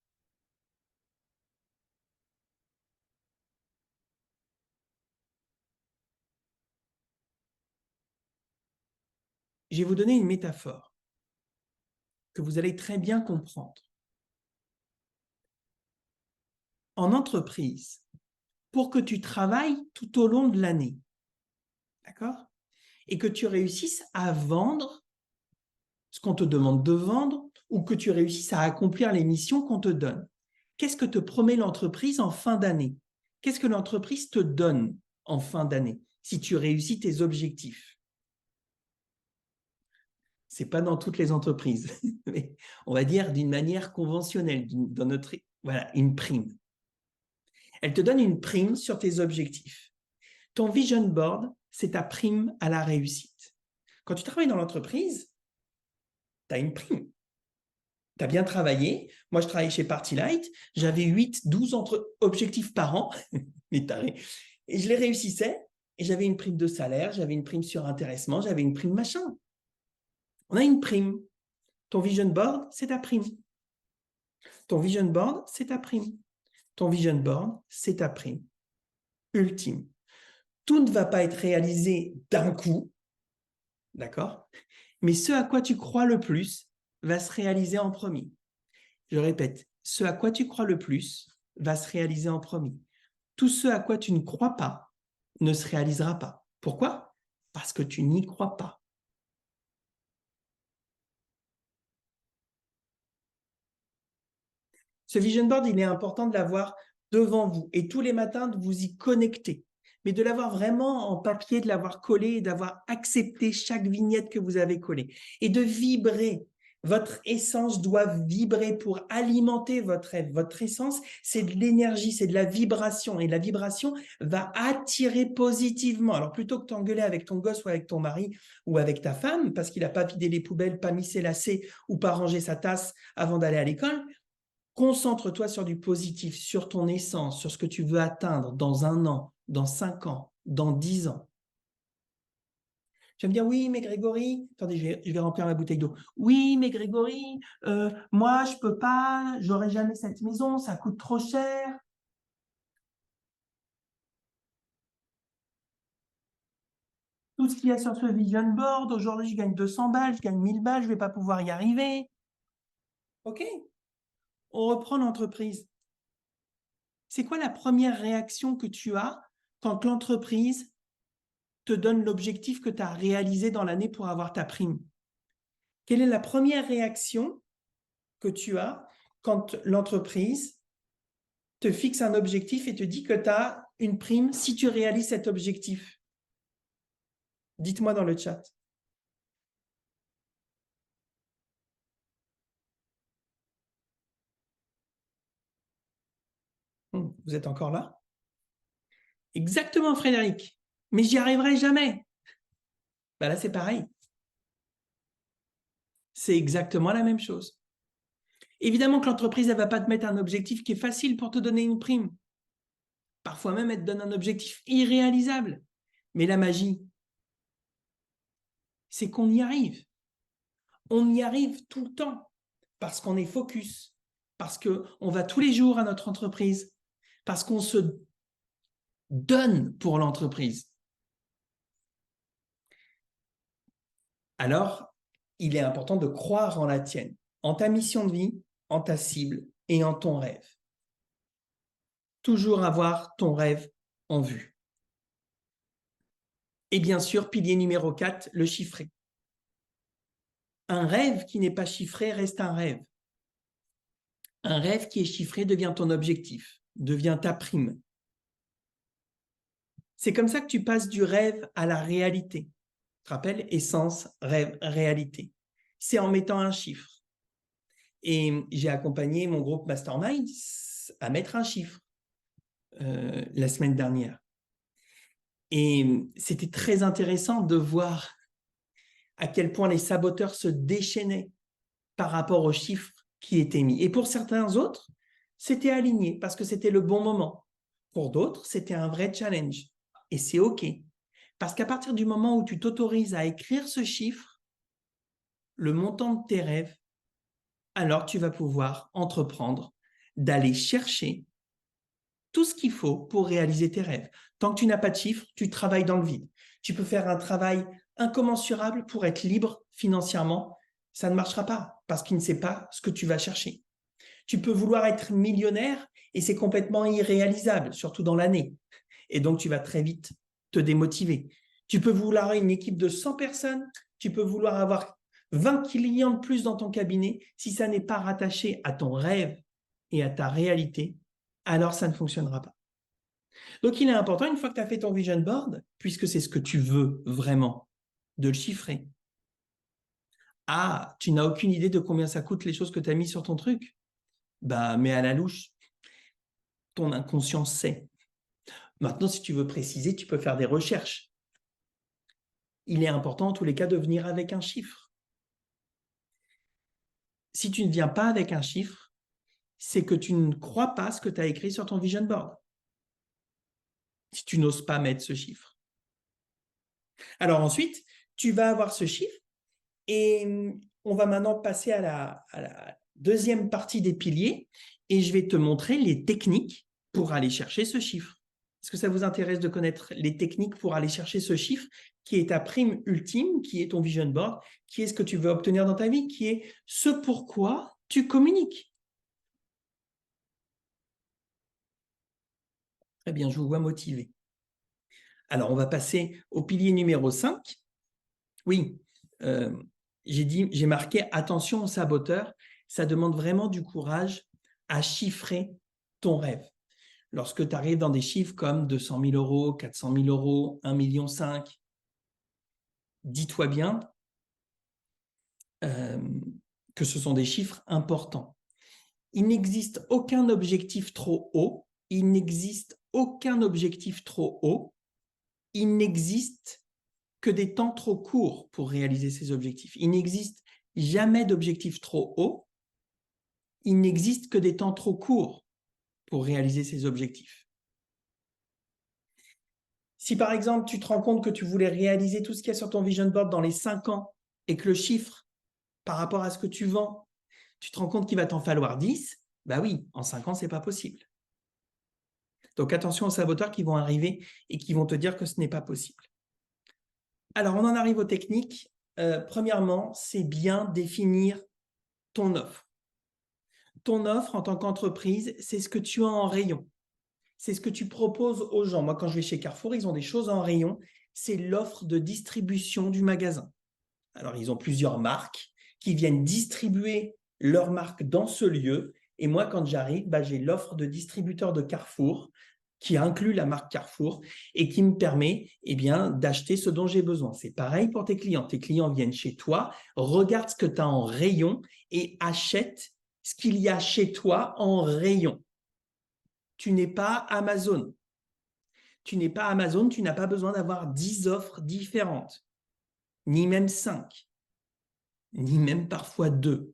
Je vais vous donner une métaphore que vous allez très bien comprendre. En entreprise, pour que tu travailles tout au long de l'année, d'accord? Et que tu réussisses à vendre ce qu'on te demande de vendre ou que tu réussisses à accomplir les missions qu'on te donne. Qu'est-ce que te promet l'entreprise en fin d'année? Qu'est-ce que l'entreprise te donne en fin d'année si tu réussis tes objectifs? C'est pas dans toutes les entreprises, mais on va dire d'une manière conventionnelle, dans notre, voilà, une prime. Elle te donne une prime sur tes objectifs. Ton vision board, c'est ta prime à la réussite. Quand tu travailles dans l'entreprise, tu as une prime. tu as bien travaillé. Moi, je travaillais chez Party Light. J'avais 8, 12 objectifs par an. Mais taré. Et je les réussissais. Et j'avais une prime de salaire, j'avais une prime sur intéressement, j'avais une prime machin. On a une prime. Ton vision board, c'est ta prime. Ton vision board, c'est ta prime. Ton vision board, c'est ta prime. Ultime. Tout ne va pas être réalisé d'un coup, d'accord? Mais ce à quoi tu crois le plus va se réaliser en premier. Je répète, ce à quoi tu crois le plus va se réaliser en premier. Tout ce à quoi tu ne crois pas ne se réalisera pas. Pourquoi? Parce que tu n'y crois pas. Ce vision board, il est important de l'avoir devant vous et tous les matins de vous y connecter. Mais de l'avoir vraiment en papier, de l'avoir collé et d'avoir accepté chaque vignette que vous avez collée. Et de vibrer. Votre essence doit vibrer pour alimenter votre rêve. Votre essence, c'est de l'énergie, c'est de la vibration. Et la vibration va attirer positivement. Alors plutôt que t'engueuler avec ton gosse ou avec ton mari ou avec ta femme parce qu'il n'a pas vidé les poubelles, pas mis ses lacets ou pas rangé sa tasse avant d'aller à l'école, concentre-toi sur du positif, sur ton essence, sur ce que tu veux atteindre dans 1 an, dans 5 ans, dans 10 ans. Tu vas me dire, oui, mais Grégory, attendez, je vais remplir ma bouteille d'eau. Oui, mais Grégory, moi, je peux pas, j'aurai jamais cette maison, ça coûte trop cher. Tout ce qu'il y a sur ce vision board, aujourd'hui, je gagne 200 balles, je gagne 1000 balles, je vais pas pouvoir y arriver. OK, on reprend l'entreprise. C'est quoi la première réaction que tu as quand l'entreprise te donne l'objectif que tu as réalisé dans l'année pour avoir ta prime? Quelle est la première réaction que tu as quand l'entreprise te fixe un objectif et te dit que tu as une prime si tu réalises cet objectif? Dites-moi dans le chat. Vous êtes encore là? Exactement, Frédéric. Mais j'y arriverai jamais. Ben là, c'est pareil. C'est exactement la même chose. Évidemment que l'entreprise, elle ne va pas te mettre un objectif qui est facile pour te donner une prime. Parfois même, elle te donne un objectif irréalisable. Mais la magie, c'est qu'on y arrive. On y arrive tout le temps parce qu'on est focus, parce qu'on va tous les jours à notre entreprise, parce qu'on se donne pour l'entreprise. Alors, il est important de croire en la tienne, en ta mission de vie, en ta cible et en ton rêve. Toujours avoir ton rêve en vue. Et bien sûr, pilier numéro 4, le chiffrer. Un rêve qui n'est pas chiffré reste un rêve. Un rêve qui est chiffré devient ton objectif, devient ta prime. C'est comme ça que tu passes du rêve à la réalité. Tu te rappelles, essence, rêve, réalité. C'est en mettant un chiffre. Et j'ai accompagné mon groupe Mastermind à mettre un chiffre la semaine dernière. Et c'était très intéressant de voir à quel point les saboteurs se déchaînaient par rapport aux chiffres qui étaient mis. Et pour certains autres, c'était aligné parce que c'était le bon moment. Pour d'autres, c'était un vrai challenge. Et c'est OK. Parce qu'à partir du moment où tu t'autorises à écrire ce chiffre, le montant de tes rêves, alors tu vas pouvoir entreprendre d'aller chercher tout ce qu'il faut pour réaliser tes rêves. Tant que tu n'as pas de chiffres, tu travailles dans le vide. Tu peux faire un travail incommensurable pour être libre financièrement. Ça ne marchera pas parce qu'il ne sait pas ce que tu vas chercher. Tu peux vouloir être millionnaire et c'est complètement irréalisable, surtout dans l'année. Et donc, tu vas très vite te démotiver. Tu peux vouloir une équipe de 100 personnes, tu peux vouloir avoir 20 clients de plus dans ton cabinet. Si ça n'est pas rattaché à ton rêve et à ta réalité, alors ça ne fonctionnera pas. Donc, il est important, une fois que tu as fait ton vision board, puisque c'est ce que tu veux vraiment, de le chiffrer. Ah, tu n'as aucune idée de combien ça coûte les choses que tu as mis sur ton truc? Bah, mais à la louche, ton inconscient sait. Maintenant, si tu veux préciser, tu peux faire des recherches. Il est important, en tous les cas, de venir avec un chiffre. si tu ne viens pas avec un chiffre, c'est que tu ne crois pas ce que tu as écrit sur ton vision board. Si tu n'oses pas mettre ce chiffre. Alors ensuite, tu vas avoir ce chiffre et on va maintenant passer à la deuxième partie des piliers et je vais te montrer les techniques pour aller chercher ce chiffre. Est-ce que ça vous intéresse de connaître les techniques pour aller chercher ce chiffre qui est ta prime ultime, qui est ton vision board, qui est ce que tu veux obtenir dans ta vie, qui est ce pourquoi tu communiques? Très bien, je vous vois motivé. Alors, on va passer au pilier numéro 5. Oui, j'ai marqué attention aux saboteurs. Ça demande vraiment du courage à chiffrer ton rêve. Lorsque tu arrives dans des chiffres comme 200 000 euros, 400 000 euros, 1,5 million, dis-toi bien que ce sont des chiffres importants. Il n'existe aucun objectif trop haut. Il n'existe aucun objectif trop haut. Il n'existe que des temps trop courts pour réaliser ces objectifs. Il n'existe jamais d'objectif trop haut. Il n'existe que des temps trop courts pour réaliser ces objectifs. Si par exemple, tu te rends compte que tu voulais réaliser tout ce qu'il y a sur ton vision board dans les 5 ans et que le chiffre, par rapport à ce que tu vends, tu te rends compte qu'il va t'en falloir 10, bah oui, en 5 ans, ce n'est pas possible. Donc attention aux saboteurs qui vont arriver et qui vont te dire que ce n'est pas possible. Alors, on en arrive aux techniques. Premièrement, c'est bien définir ton offre. Ton offre en tant qu'entreprise, c'est ce que tu as en rayon. C'est ce que tu proposes aux gens. Moi, quand je vais chez Carrefour, ils ont des choses en rayon. C'est l'offre de distribution du magasin. Alors, ils ont plusieurs marques qui viennent distribuer leur marque dans ce lieu. Et moi, quand j'arrive, j'ai l'offre de distributeur de Carrefour qui inclut la marque Carrefour et qui me permet d'acheter ce dont j'ai besoin. C'est pareil pour tes clients. Tes clients viennent chez toi, regardent ce que tu as en rayon et achètent ce qu'il y a chez toi en rayon. Tu n'es pas Amazon. Tu n'es pas Amazon, tu n'as pas besoin d'avoir 10 offres différentes, ni même 5, ni même parfois 2.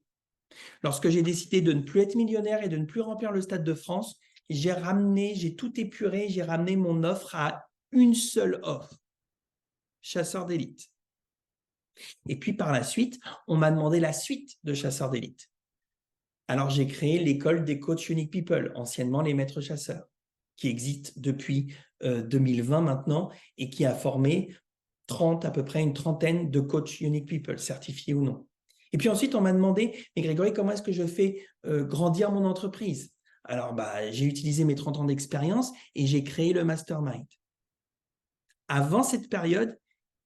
Lorsque j'ai décidé de ne plus être millionnaire et de ne plus remplir le Stade de France, j'ai tout épuré, j'ai ramené mon offre à une seule offre, chasseur d'élite. Et puis par la suite, on m'a demandé la suite de chasseur d'élite. Alors j'ai créé l'école des coachs Unique People, anciennement les maîtres chasseurs, qui existe depuis 2020 maintenant et qui a formé à peu près une trentaine de coachs Unique People, certifiés ou non. Et puis ensuite, on m'a demandé, mais Grégory, comment est-ce que je fais grandir mon entreprise? Alors, j'ai utilisé mes 30 ans d'expérience et j'ai créé le Mastermind. Avant cette période,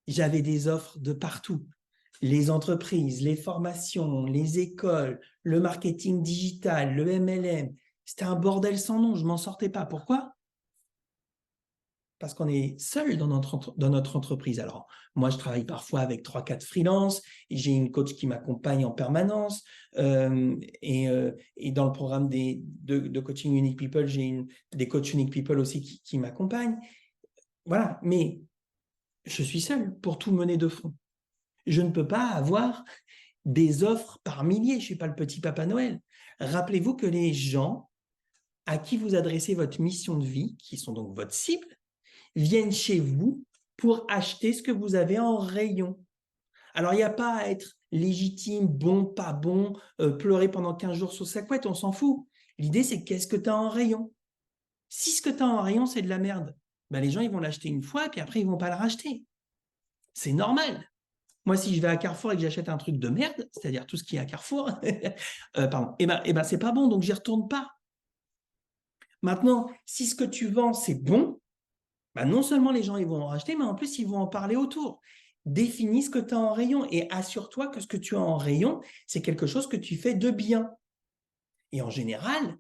j'avais des offres de partout. Les entreprises, les formations, les écoles, le marketing digital, le MLM. C'était un bordel sans nom, je ne m'en sortais pas. Pourquoi? Parce qu'on est seul dans notre entreprise. Alors, moi, je travaille parfois avec 3-4 freelances, j'ai une coach qui m'accompagne en permanence, et dans le programme de coaching Unique People, j'ai des coachs Unique People aussi qui m'accompagnent. Voilà, mais je suis seul pour tout mener de front. Je ne peux pas avoir des offres par milliers, je ne suis pas le petit Papa Noël. Rappelez-vous que les gens à qui vous adressez votre mission de vie, qui sont donc votre cible, viennent chez vous pour acheter ce que vous avez en rayon. Alors, il n'y a pas à être légitime, bon, pas bon, pleurer pendant 15 jours sous sa couette, on s'en fout. L'idée, c'est qu'est-ce que tu as en rayon. Si ce que tu as en rayon, c'est de la merde, les gens, ils vont l'acheter une fois, puis après, ils ne vont pas le racheter. C'est normal. Moi, si je vais à Carrefour et que j'achète un truc de merde, c'est-à-dire tout ce qui est à Carrefour, pardon, c'est pas bon, donc j'y retourne pas. Maintenant, si ce que tu vends, c'est bon, non seulement les gens ils vont en racheter, mais en plus, ils vont en parler autour. Définis ce que tu as en rayon et assure-toi que ce que tu as en rayon, c'est quelque chose que tu fais de bien. Et en général,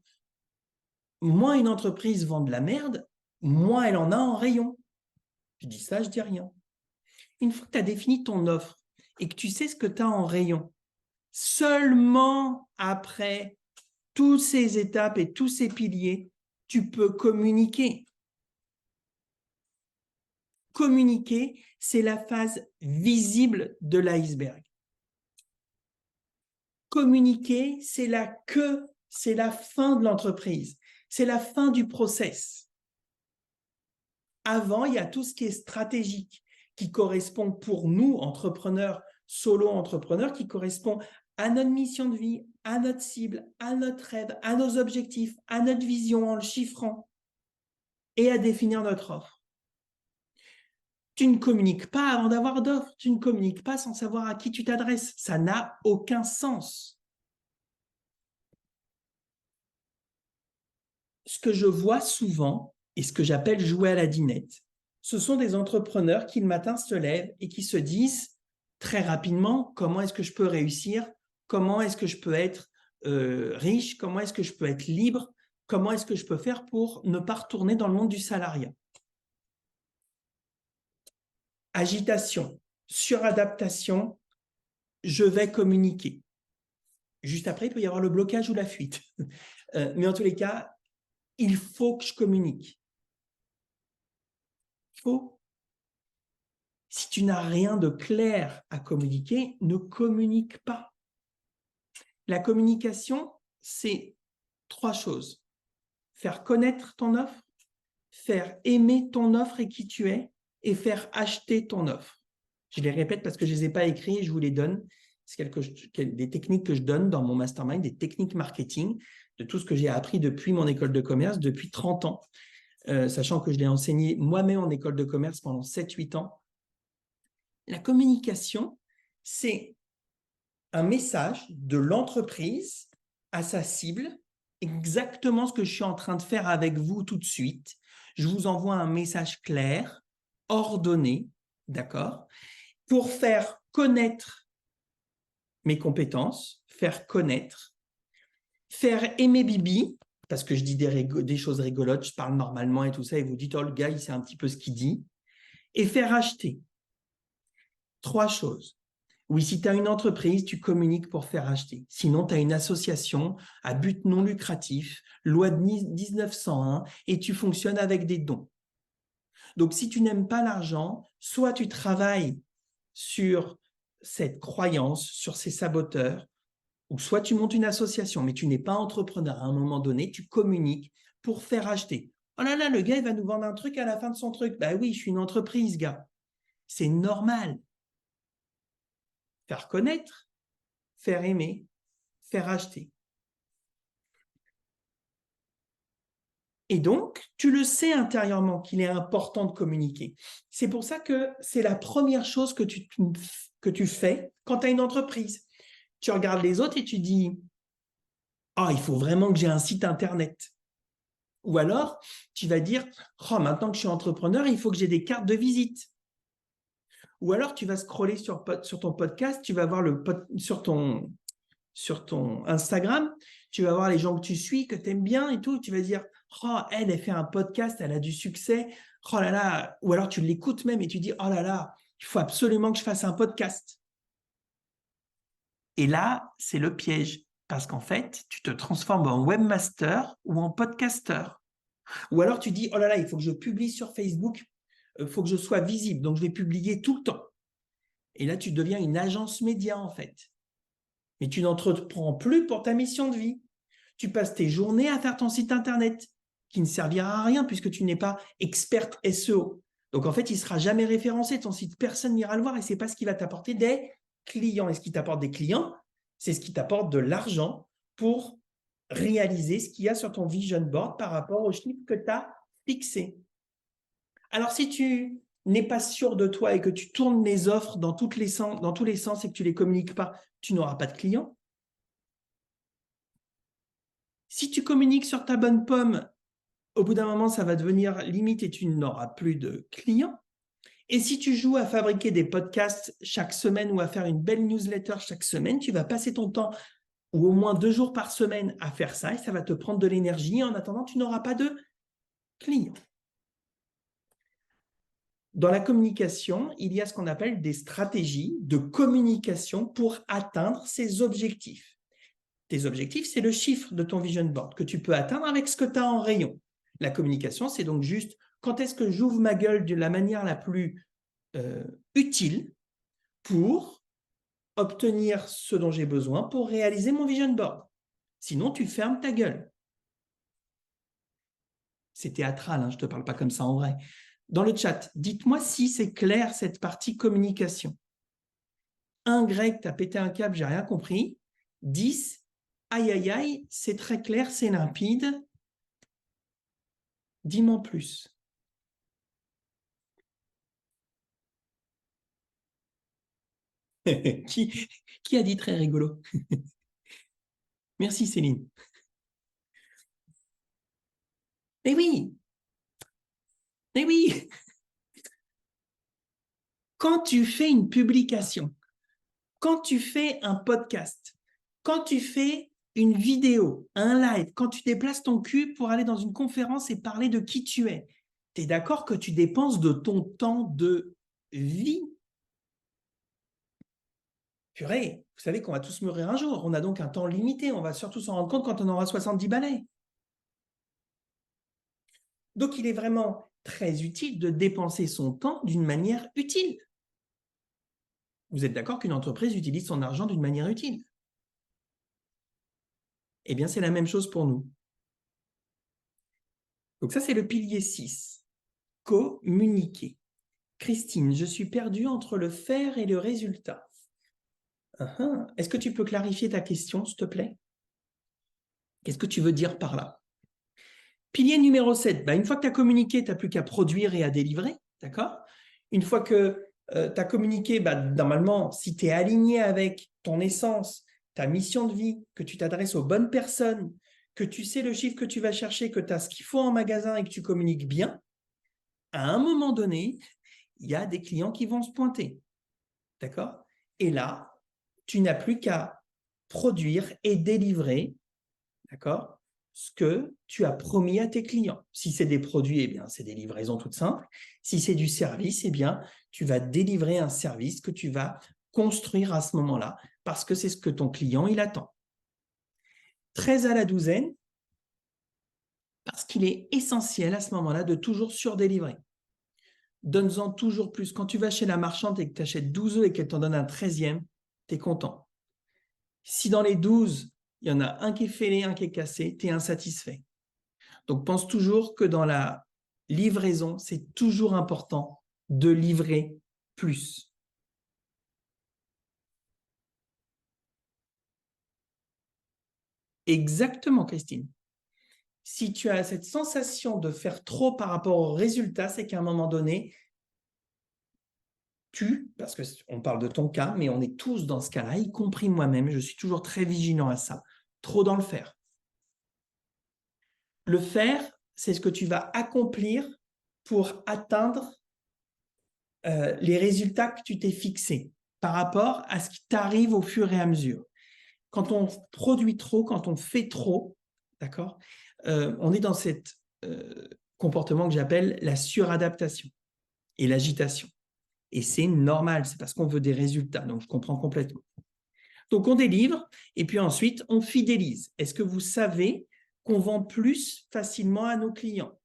moins une entreprise vend de la merde, moins elle en a en rayon. Je dis ça, je dis rien. Une fois que tu as défini ton offre et que tu sais ce que tu as en rayon, seulement après toutes ces étapes et tous ces piliers, tu peux communiquer. Communiquer, c'est la phase visible de l'iceberg. Communiquer, c'est la queue, c'est la fin de l'entreprise, c'est la fin du process. Avant, il y a tout ce qui est stratégique, qui correspond pour nous, entrepreneurs, solo-entrepreneurs, qui correspond à notre mission de vie, à notre cible, à notre rêve, à nos objectifs, à notre vision en le chiffrant et à définir notre offre. Tu ne communiques pas avant d'avoir d'offre, tu ne communiques pas sans savoir à qui tu t'adresses. Ça n'a aucun sens. Ce que je vois souvent, et ce que j'appelle jouer à la dinette, ce sont des entrepreneurs qui le matin se lèvent et qui se disent très rapidement comment est-ce que je peux réussir, comment est-ce que je peux être riche, comment est-ce que je peux être libre, comment est-ce que je peux faire pour ne pas retourner dans le monde du salariat. Agitation, suradaptation, je vais communiquer. Juste après, il peut y avoir le blocage ou la fuite. Mais en tous les cas, il faut que je communique. Faut. Si tu n'as rien de clair à communiquer, ne communique pas. La communication, c'est 3 choses. Faire connaître ton offre, faire aimer ton offre et qui tu es, et faire acheter ton offre. Je les répète parce que je ne les ai pas écrits et je vous les donne. C'est des techniques que je donne dans mon mastermind, des techniques marketing, de tout ce que j'ai appris depuis mon école de commerce, depuis 30 ans, sachant que je l'ai enseigné moi-même en école de commerce pendant 7-8 ans. La communication, c'est un message de l'entreprise à sa cible, exactement ce que je suis en train de faire avec vous tout de suite. Je vous envoie un message clair, ordonné, d'accord, pour faire connaître mes compétences, faire connaître, faire aimer Bibi, parce que je dis des choses rigolotes, je parle normalement et tout ça, et vous dites, oh, le gars, il sait un petit peu ce qu'il dit, et faire acheter. 3 choses. Oui, si tu as une entreprise, tu communiques pour faire acheter. Sinon, tu as une association à but non lucratif, loi de 1901, et tu fonctionnes avec des dons. Donc, si tu n'aimes pas l'argent, soit tu travailles sur cette croyance, sur ces saboteurs, ou soit tu montes une association, mais tu n'es pas entrepreneur. À un moment donné, tu communiques pour faire acheter. Oh là là, le gars, il va nous vendre un truc à la fin de son truc. Ben oui, je suis une entreprise, gars. C'est normal. Faire connaître, faire aimer, faire acheter. Et donc, tu le sais intérieurement qu'il est important de communiquer. C'est pour ça que c'est la première chose que tu fais quand tu as une entreprise. Tu regardes les autres et tu dis « Ah, il faut vraiment que j'ai un site internet ». Ou alors, tu vas dire « Oh, maintenant que je suis entrepreneur, il faut que j'ai des cartes de visite ». Ou alors, tu vas scroller sur ton podcast, tu vas voir sur ton Instagram, tu vas voir les gens que tu suis, que tu aimes bien et tout, tu vas dire « Oh, elle fait un podcast, elle a du succès, oh là là », ou alors tu l'écoutes même et tu dis « Oh là là, il faut absolument que je fasse un podcast ». Et là, c'est le piège, parce qu'en fait, tu te transformes en webmaster ou en podcasteur. Ou alors tu dis « Oh là là, il faut que je publie sur Facebook, il faut que je sois visible, donc je vais publier tout le temps ». Et là, tu deviens une agence média en fait. Mais tu n'entreprends plus pour ta mission de vie. Tu passes tes journées à faire ton site internet qui ne servira à rien puisque tu n'es pas experte SEO. Donc, en fait, il ne sera jamais référencé, ton site. Personne n'ira le voir et ce n'est pas ce qui va t'apporter des clients. Et ce qui t'apporte des clients, c'est ce qui t'apporte de l'argent pour réaliser ce qu'il y a sur ton vision board par rapport au chiffre que tu as fixé. Alors, si tu n'es pas sûr de toi et que tu tournes les offres dans tous les sens et que tu ne les communiques pas, tu n'auras pas de clients. Si tu communiques sur ta bonne pomme, au bout d'un moment, ça va devenir limite et tu n'auras plus de clients. Et si tu joues à fabriquer des podcasts chaque semaine ou à faire une belle newsletter chaque semaine, tu vas passer ton temps ou au moins 2 jours par semaine à faire ça et ça va te prendre de l'énergie. En attendant, tu n'auras pas de clients. Dans la communication, il y a ce qu'on appelle des stratégies de communication pour atteindre ses objectifs. Tes objectifs, c'est le chiffre de ton vision board que tu peux atteindre avec ce que tu as en rayon. La communication, c'est donc juste quand est-ce que j'ouvre ma gueule de la manière la plus utile pour obtenir ce dont j'ai besoin pour réaliser mon vision board. Sinon, tu fermes ta gueule. C'est théâtral, hein, je ne te parle pas comme ça en vrai. Dans le chat, dites-moi si c'est clair cette partie communication. 1, Greg, tu as pété un câble, j'ai rien compris. 10, aïe, aïe, aïe, c'est très clair, c'est limpide. Dis-moi plus. Qui a dit très rigolo? Merci Céline. Mais oui, mais oui. Quand tu fais une publication, quand tu fais un podcast, quand tu fais une vidéo, un live, quand tu déplaces ton cul pour aller dans une conférence et parler de qui tu es, tu es d'accord que tu dépenses de ton temps de vie? Purée, vous savez qu'on va tous mourir un jour. On a donc un temps limité. On va surtout s'en rendre compte quand on aura 70 balais. Donc, il est vraiment très utile de dépenser son temps d'une manière utile. Vous êtes d'accord qu'une entreprise utilise son argent d'une manière utile? Eh bien, c'est la même chose pour nous. Donc ça, c'est le pilier 6. Communiquer. Christine, je suis perdue entre le faire et le résultat. Est-ce que tu peux clarifier ta question, s'il te plaît? Qu'est-ce que tu veux dire par là? Pilier numéro 7, une fois que tu as communiqué, tu n'as plus qu'à produire et à délivrer. D'accord? Une fois que tu as communiqué, normalement, si tu es aligné avec ton essence, ta mission de vie, que tu t'adresses aux bonnes personnes, que tu sais le chiffre que tu vas chercher, que tu as ce qu'il faut en magasin et que tu communiques bien, à un moment donné, il y a des clients qui vont se pointer. D'accord? Et là, tu n'as plus qu'à produire et délivrer, d'accord, ce que tu as promis à tes clients. Si c'est des produits, eh bien, c'est des livraisons toutes simples. Si c'est du service, eh bien, tu vas délivrer un service que tu vas construire à ce moment-là parce que c'est ce que ton client, il attend. 13 à la douzaine, parce qu'il est essentiel à ce moment-là de toujours surdélivrer. Donne-en toujours plus. Quand tu vas chez la marchande et que tu achètes 12 œufs et qu'elle t'en donne un 13e, tu es content. Si dans les 12, il y en a un qui est fêlé, un qui est cassé, tu es insatisfait. Donc, pense toujours que dans la livraison, c'est toujours important de livrer plus. Exactement, Christine. Si tu as cette sensation de faire trop par rapport au résultat, c'est qu'à un moment donné, parce qu'on parle de ton cas, mais on est tous dans ce cas-là, y compris moi-même, je suis toujours très vigilant à ça, trop dans le faire. Le faire, c'est ce que tu vas accomplir pour atteindre les résultats que tu t'es fixés par rapport à ce qui t'arrive au fur et à mesure. Quand on produit trop, quand on fait trop, d'accord, on est dans cet comportement que j'appelle la suradaptation et l'agitation. Et c'est normal, c'est parce qu'on veut des résultats, donc je comprends complètement. Donc on délivre et puis ensuite on fidélise. Est-ce que vous savez qu'on vend plus facilement à nos clients?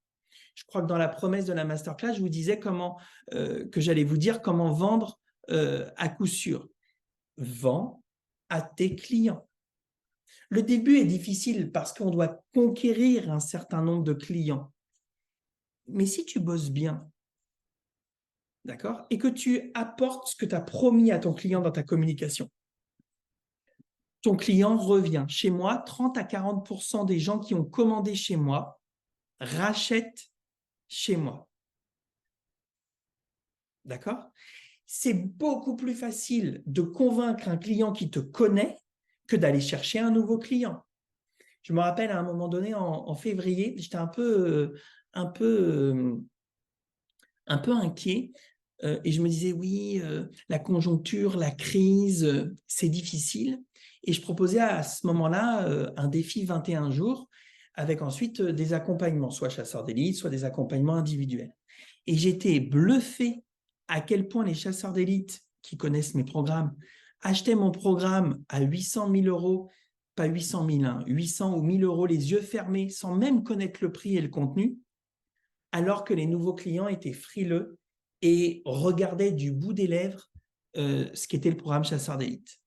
Je crois que dans la promesse de la masterclass, je vous disais que j'allais vous dire comment vendre à coup sûr. Vends à tes clients. Le début est difficile parce qu'on doit conquérir un certain nombre de clients. Mais si tu bosses bien, d'accord, et que tu apportes ce que tu as promis à ton client dans ta communication, ton client revient. Chez moi, 30 à 40% des gens qui ont commandé chez moi rachètent chez moi. D'accord? C'est beaucoup plus facile de convaincre un client qui te connaît que d'aller chercher un nouveau client. Je me rappelle à un moment donné, en février, j'étais un peu inquiet et je me disais, oui, la conjoncture, la crise, c'est difficile. Et je proposais à ce moment-là un défi 21 jours avec ensuite des accompagnements, soit chasseurs d'élite, soit des accompagnements individuels. Et j'étais bluffé à quel point les chasseurs d'élite qui connaissent mes programmes achetaient mon programme à 800 000 euros, pas 800 000, 800 ou 1000 euros les yeux fermés, sans même connaître le prix et le contenu, alors que les nouveaux clients étaient frileux et regardaient du bout des lèvres ce qu'était le programme Chasseur d'élite.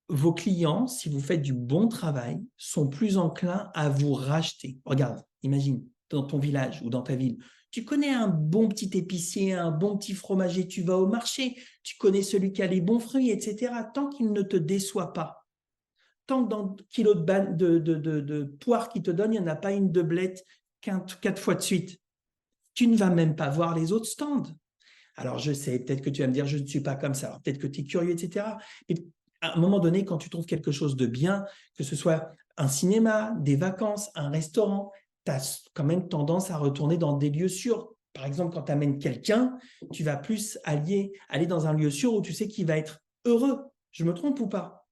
Vos clients, si vous faites du bon travail, sont plus enclins à vous racheter. Regarde, imagine, dans ton village ou dans ta ville, tu connais un bon petit épicier, un bon petit fromager, tu vas au marché, tu connais celui qui a les bons fruits, etc. Tant qu'il ne te déçoit pas, tant que dans le kilo de poire qu'il te donne, il n'y en a pas une de blette 4 fois de suite, tu ne vas même pas voir les autres stands. Alors, je sais, peut-être que tu vas me dire, je ne suis pas comme ça. Alors, peut-être que tu es curieux, etc. Mais à un moment donné, quand tu trouves quelque chose de bien, que ce soit un cinéma, des vacances, un restaurant, tu as quand même tendance à retourner dans des lieux sûrs. Par exemple, quand tu amènes quelqu'un, tu vas plus aller dans un lieu sûr où tu sais qu'il va être heureux. Je me trompe ou pas?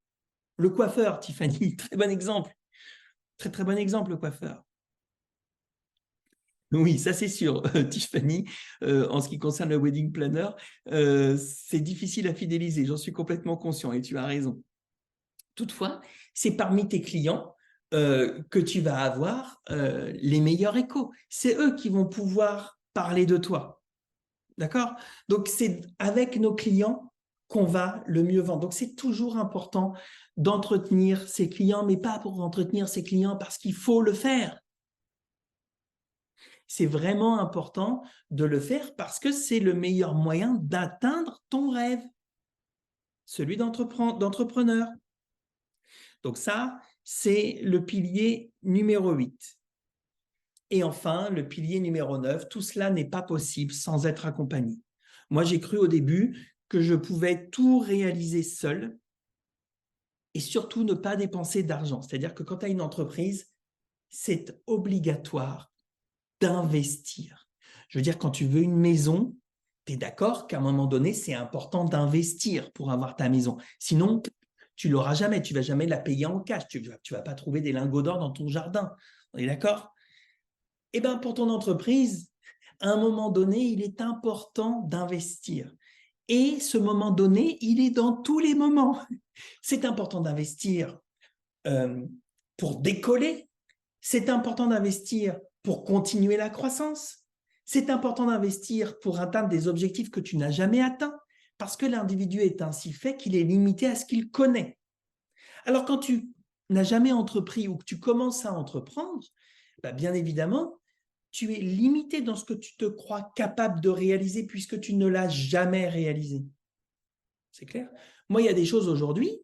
Le coiffeur, Tiffany, très bon exemple. Très, très bon exemple, le coiffeur. Oui, ça c'est sûr, Tiffany. En ce qui concerne le wedding planner, c'est difficile à fidéliser, j'en suis complètement conscient et tu as raison. Toutefois, c'est parmi tes clients que tu vas avoir les meilleurs échos. C'est eux qui vont pouvoir parler de toi. D'accord? Donc, c'est avec nos clients qu'on va le mieux vendre. Donc, c'est toujours important d'entretenir ses clients, mais pas pour entretenir ses clients parce qu'il faut le faire. C'est vraiment important de le faire parce que c'est le meilleur moyen d'atteindre ton rêve, celui d'entrepreneur. Donc ça, c'est le pilier numéro 8. Et enfin, le pilier numéro 9, tout cela n'est pas possible sans être accompagné. Moi, j'ai cru au début que je pouvais tout réaliser seul et surtout ne pas dépenser d'argent. C'est-à-dire que quand tu as une entreprise, c'est obligatoire d'investir. Je veux dire, quand tu veux une maison, tu es d'accord qu'à un moment donné, c'est important d'investir pour avoir ta maison. Sinon, tu ne l'auras jamais, tu ne vas jamais la payer en cash, tu ne vas pas trouver des lingots d'or dans ton jardin. On est d'accord? Eh bien, pour ton entreprise, à un moment donné, il est important d'investir. Et ce moment donné, il est dans tous les moments. C'est important d'investir pour décoller. C'est important d'investir pour continuer la croissance. C'est important d'investir pour atteindre des objectifs que tu n'as jamais atteints, parce que l'individu est ainsi fait qu'il est limité à ce qu'il connaît. Alors quand tu n'as jamais entrepris ou que tu commences à entreprendre, bien évidemment, tu es limité dans ce que tu te crois capable de réaliser puisque tu ne l'as jamais réalisé. C'est clair? Moi, il y a des choses aujourd'hui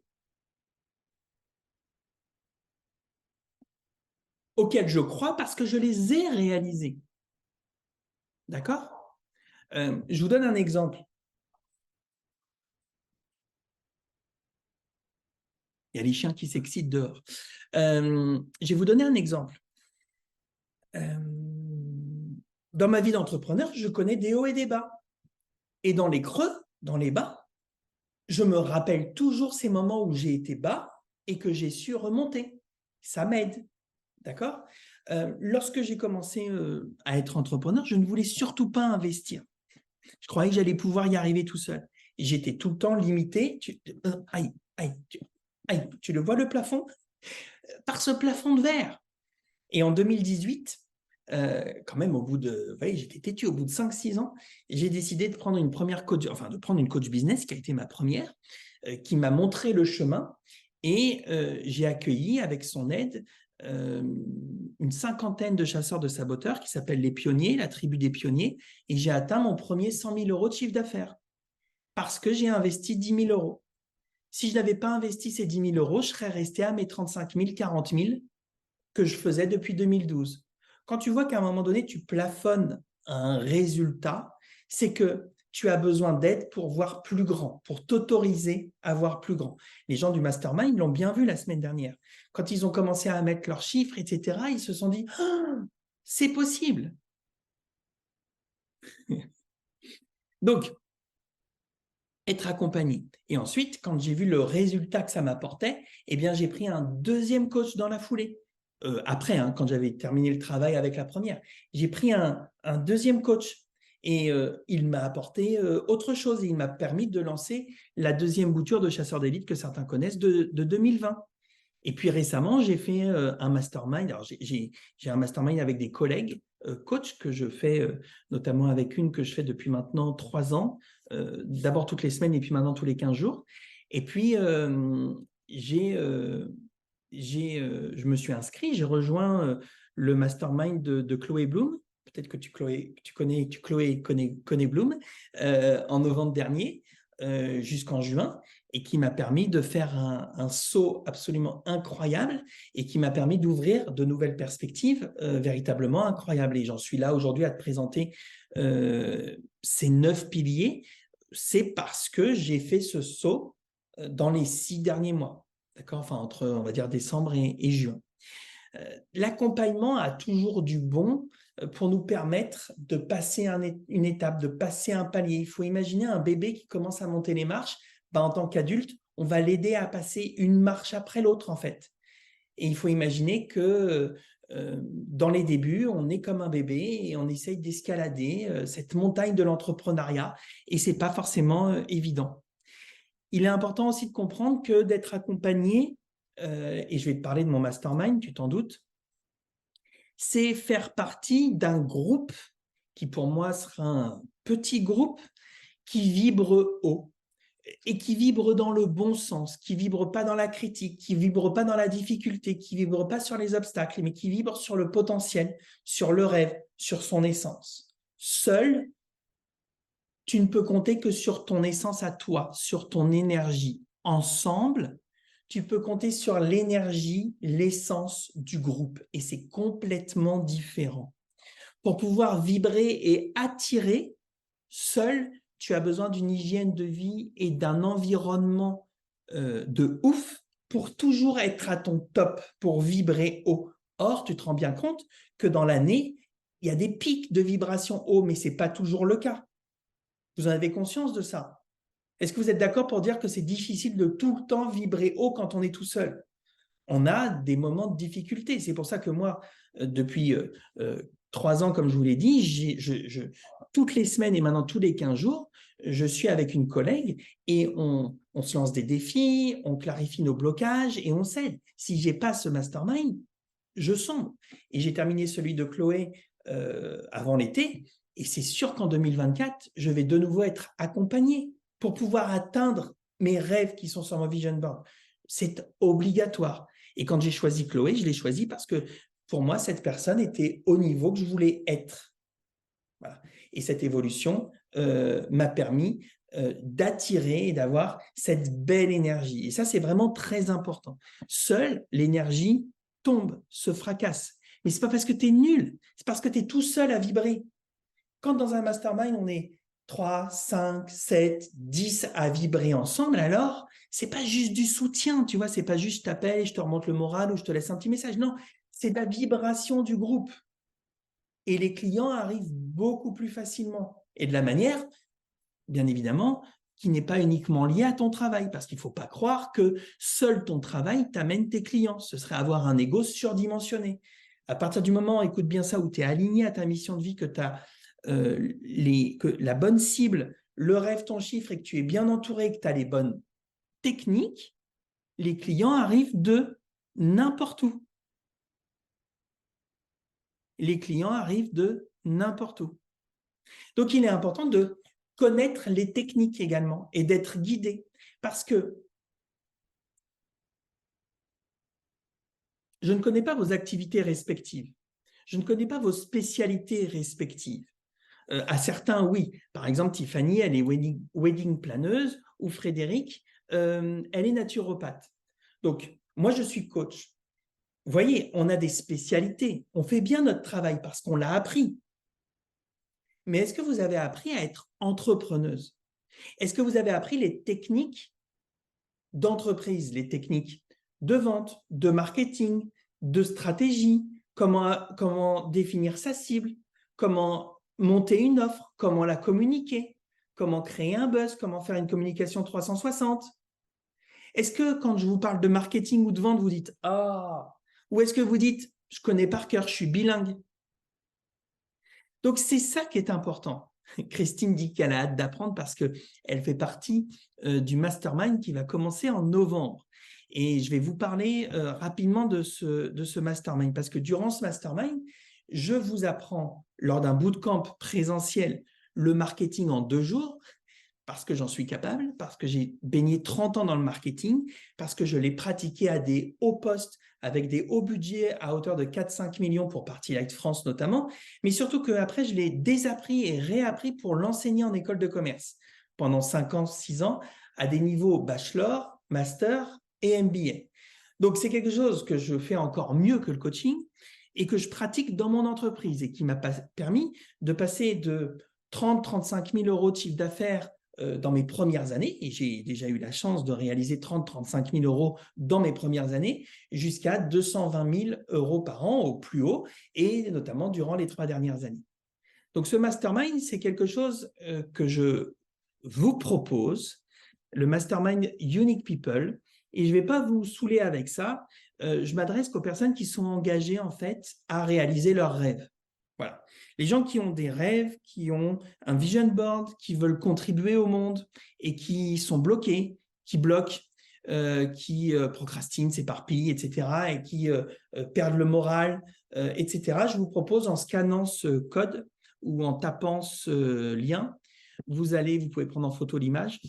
auxquelles je crois parce que je les ai réalisées. D'accord? Je vous donne un exemple. Il y a les chiens qui s'excitent dehors. Je vais vous donner un exemple. Dans ma vie d'entrepreneur, je connais des hauts et des bas. Et dans les creux, dans les bas, je me rappelle toujours ces moments où j'ai été bas et que j'ai su remonter. Ça m'aide. D'accord? Lorsque j'ai commencé à être entrepreneur, je ne voulais surtout pas investir. Je croyais que j'allais pouvoir y arriver tout seul. Et j'étais tout le temps limité. Tu le vois le plafond? Par ce plafond de verre. Et en 2018, quand même, j'étais têtu, au bout de 5-6 ans, j'ai décidé de prendre une coach business qui a été ma première, qui m'a montré le chemin et j'ai accueilli avec son aide une cinquantaine de chasseurs de saboteurs qui s'appellent les pionniers, la tribu des pionniers, et j'ai atteint mon premier 100 000 euros de chiffre d'affaires parce que j'ai investi 10 000 euros. Si je n'avais pas investi ces 10 000 euros, je serais resté à mes 35 000, 40 000 que je faisais depuis 2012. Quand tu vois qu'à un moment donné, tu plafonnes un résultat, c'est que tu as besoin d'aide pour voir plus grand, pour t'autoriser à voir plus grand. Les gens du mastermind l'ont bien vu la semaine dernière. Quand ils ont commencé à mettre leurs chiffres, etc., ils se sont dit oh, « c'est possible ». Donc, être accompagné. Et ensuite, quand j'ai vu le résultat que ça m'apportait, eh bien, j'ai pris un deuxième coach dans la foulée. Après, quand j'avais terminé le travail avec la première, j'ai pris un deuxième coach et il m'a apporté autre chose. Il m'a permis de lancer la deuxième bouture de chasseurs d'élite que certains connaissent de 2020. Et puis récemment, j'ai fait un mastermind. Alors, j'ai un mastermind avec des collègues coachs que je fais, notamment avec une que je fais depuis maintenant 3 ans, d'abord toutes les semaines et puis maintenant tous les 15 jours. Et puis, je me suis inscrit, j'ai rejoint le mastermind de Chloé Bloom. Peut-être que Chloé connaît Bloom, en novembre dernier, jusqu'en juin, et qui m'a permis de faire un saut absolument incroyable et qui m'a permis d'ouvrir de nouvelles perspectives véritablement incroyables. Et j'en suis là aujourd'hui à te présenter ces 9 piliers. C'est parce que j'ai fait ce saut dans les 6 derniers mois, d'accord, enfin entre, on va dire, décembre et juin. L'accompagnement a toujours du bon pour nous permettre de passer une étape, de passer un palier. Il faut imaginer un bébé qui commence à monter les marches. En tant qu'adulte, on va l'aider à passer une marche après l'autre, en fait. Et il faut imaginer que dans les débuts, on est comme un bébé et on essaye d'escalader cette montagne de l'entrepreneuriat, et c'est pas forcément évident. Il est important aussi de comprendre que d'être accompagné, et je vais te parler de mon mastermind, tu t'en doutes, c'est faire partie d'un groupe qui pour moi sera un petit groupe qui vibre haut et qui vibre dans le bon sens, qui vibre pas dans la critique, qui vibre pas dans la difficulté, qui vibre pas sur les obstacles, mais qui vibre sur le potentiel, sur le rêve, sur son essence. Seul, tu ne peux compter que sur ton essence à toi, sur ton énergie. Ensemble, tu peux compter sur l'énergie, l'essence du groupe, et c'est complètement différent. Pour pouvoir vibrer et attirer, seul, tu as besoin d'une hygiène de vie et d'un environnement de ouf pour toujours être à ton top, pour vibrer haut. Or, tu te rends bien compte que dans l'année, il y a des pics de vibration haut, mais ce n'est pas toujours le cas. Vous en avez conscience de ça? Est-ce que vous êtes d'accord pour dire que c'est difficile de tout le temps vibrer haut quand on est tout seul? On a des moments de difficulté. C'est pour ça que moi, depuis 3 ans, comme je vous l'ai dit, toutes les semaines et maintenant tous les 15 jours, je suis avec une collègue et on se lance des défis, on clarifie nos blocages et on s'aide. Si je n'ai pas ce mastermind, je sombre. Et j'ai terminé celui de Chloé avant l'été, et c'est sûr qu'en 2024, je vais de nouveau être accompagné pour pouvoir atteindre mes rêves qui sont sur mon vision board. C'est obligatoire. Et quand j'ai choisi Chloé, je l'ai choisi parce que pour moi, cette personne était au niveau que je voulais être. Voilà. Et cette évolution m'a permis d'attirer et d'avoir cette belle énergie. Et ça, c'est vraiment très important. Seule, l'énergie tombe, se fracasse. Mais ce n'est pas parce que tu es nul, c'est parce que tu es tout seul à vibrer. Quand dans un mastermind, on est 3, 5, 7, 10 à vibrer ensemble, alors, c'est pas juste du soutien, tu vois, c'est pas juste je t'appelle et je te remonte le moral ou je te laisse un petit message. Non, c'est la vibration du groupe. Et les clients arrivent beaucoup plus facilement. Et de la manière, bien évidemment, qui n'est pas uniquement liée à ton travail, parce qu'il ne faut pas croire que seul ton travail t'amène tes clients. Ce serait avoir un ego surdimensionné. À partir du moment, écoute bien ça, où tu es aligné à ta mission de vie, que tu as que la bonne cible, le rêve, ton chiffre, et que tu es bien entouré, que tu as les bonnes techniques, les clients arrivent de n'importe où. Les clients arrivent de n'importe où. Donc, il est important de connaître les techniques également et d'être guidé, parce que je ne connais pas vos activités respectives. Je ne connais pas vos spécialités respectives. À certains, oui. Par exemple, Tiffany, elle est wedding planeuse, ou Frédéric, elle est naturopathe. Donc, moi, je suis coach. Vous voyez, on a des spécialités. On fait bien notre travail parce qu'on l'a appris. Mais est-ce que vous avez appris à être entrepreneuse? Est-ce que vous avez appris les techniques d'entreprise, les techniques de vente, de marketing, de stratégie, comment définir sa cible, comment monter une offre, comment la communiquer, comment créer un buzz, comment faire une communication 360? Est-ce que quand je vous parle de marketing ou de vente, vous dites « Ah » ou est-ce que vous dites « Je connais par cœur, je suis bilingue ». Donc, c'est ça qui est important. Christine dit qu'elle a hâte d'apprendre parce qu'elle fait partie du mastermind qui va commencer en novembre. Et je vais vous parler rapidement de ce mastermind, parce que durant ce mastermind, je vous apprends lors d'un bootcamp présentiel le marketing en 2 jours, parce que j'en suis capable, parce que j'ai baigné 30 ans dans le marketing, parce que je l'ai pratiqué à des hauts postes, avec des hauts budgets à hauteur de 4-5 millions pour Party Light France notamment, mais surtout qu'après, je l'ai désappris et réappris pour l'enseigner en école de commerce pendant 5 ans, 6 ans, à des niveaux bachelor, master et MBA. Donc, c'est quelque chose que je fais encore mieux que le coaching et que je pratique dans mon entreprise et qui m'a permis de passer de 30-35 000 euros de chiffre d'affaires dans mes premières années, et j'ai déjà eu la chance de réaliser 30-35 000 euros dans mes premières années, jusqu'à 220 000 euros par an au plus haut, et notamment durant les 3 dernières années. Donc ce mastermind, c'est quelque chose que je vous propose, le mastermind Unique People, et je ne vais pas vous saouler avec ça, je m'adresse qu'aux personnes qui sont engagées en fait à réaliser leurs rêves. Voilà. Les gens qui ont des rêves, qui ont un vision board, qui veulent contribuer au monde et qui sont bloqués, qui bloquent, qui procrastinent, s'éparpillent, etc. et qui perdent le moral, etc. Je vous propose en scannant ce code ou en tapant ce lien, vous pouvez prendre en photo l'image,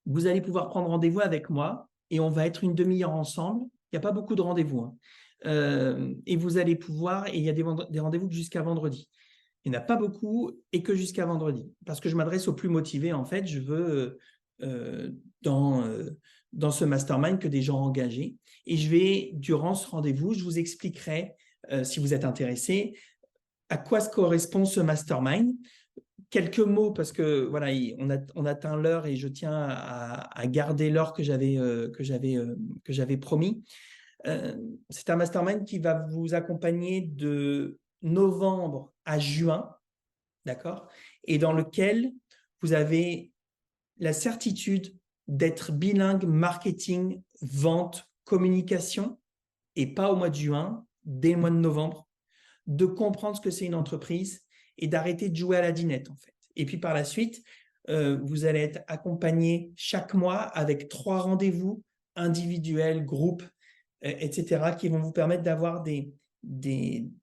vous allez pouvoir prendre rendez-vous avec moi et on va être une demi-heure ensemble. Il n'y a pas beaucoup de rendez-vous, hein. Et vous allez pouvoir, et il y a des rendez-vous jusqu'à vendredi. Il n'y en a pas beaucoup et que jusqu'à vendredi. Parce que je m'adresse aux plus motivés, en fait. Je veux, dans ce mastermind, que des gens engagés. Et je vais, durant ce rendez-vous, je vous expliquerai, si vous êtes intéressé, à quoi se correspond ce mastermind. Quelques mots, parce que voilà, on atteint l'heure et je tiens à garder l'heure que j'avais promis. C'est un mastermind qui va vous accompagner de novembre à juin, d'accord? Et dans lequel vous avez la certitude d'être bilingue marketing, vente, communication, et pas au mois de juin, dès le mois de novembre, de comprendre ce que c'est une entreprise et d'arrêter de jouer à la dinette, en fait. Et puis par la suite, vous allez être accompagné chaque mois avec 3 rendez-vous individuels, groupes, etc., qui vont vous permettre d'avoir des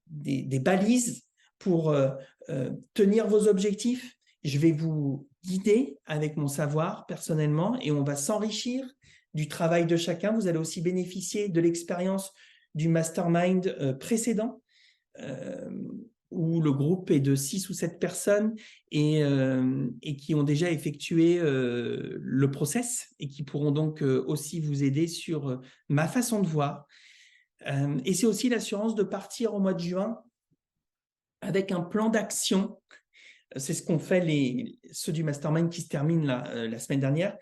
balises pour tenir vos objectifs. Je vais vous guider avec mon savoir personnellement et on va s'enrichir du travail de chacun. Vous allez aussi bénéficier de l'expérience du mastermind précédent, où le groupe est de 6 ou 7 personnes et qui ont déjà effectué le process et qui pourront donc aussi vous aider sur ma façon de voir. Et c'est aussi l'assurance de partir au mois de juin avec un plan d'action. C'est ce qu'ont fait ceux du mastermind qui se terminent la semaine dernière,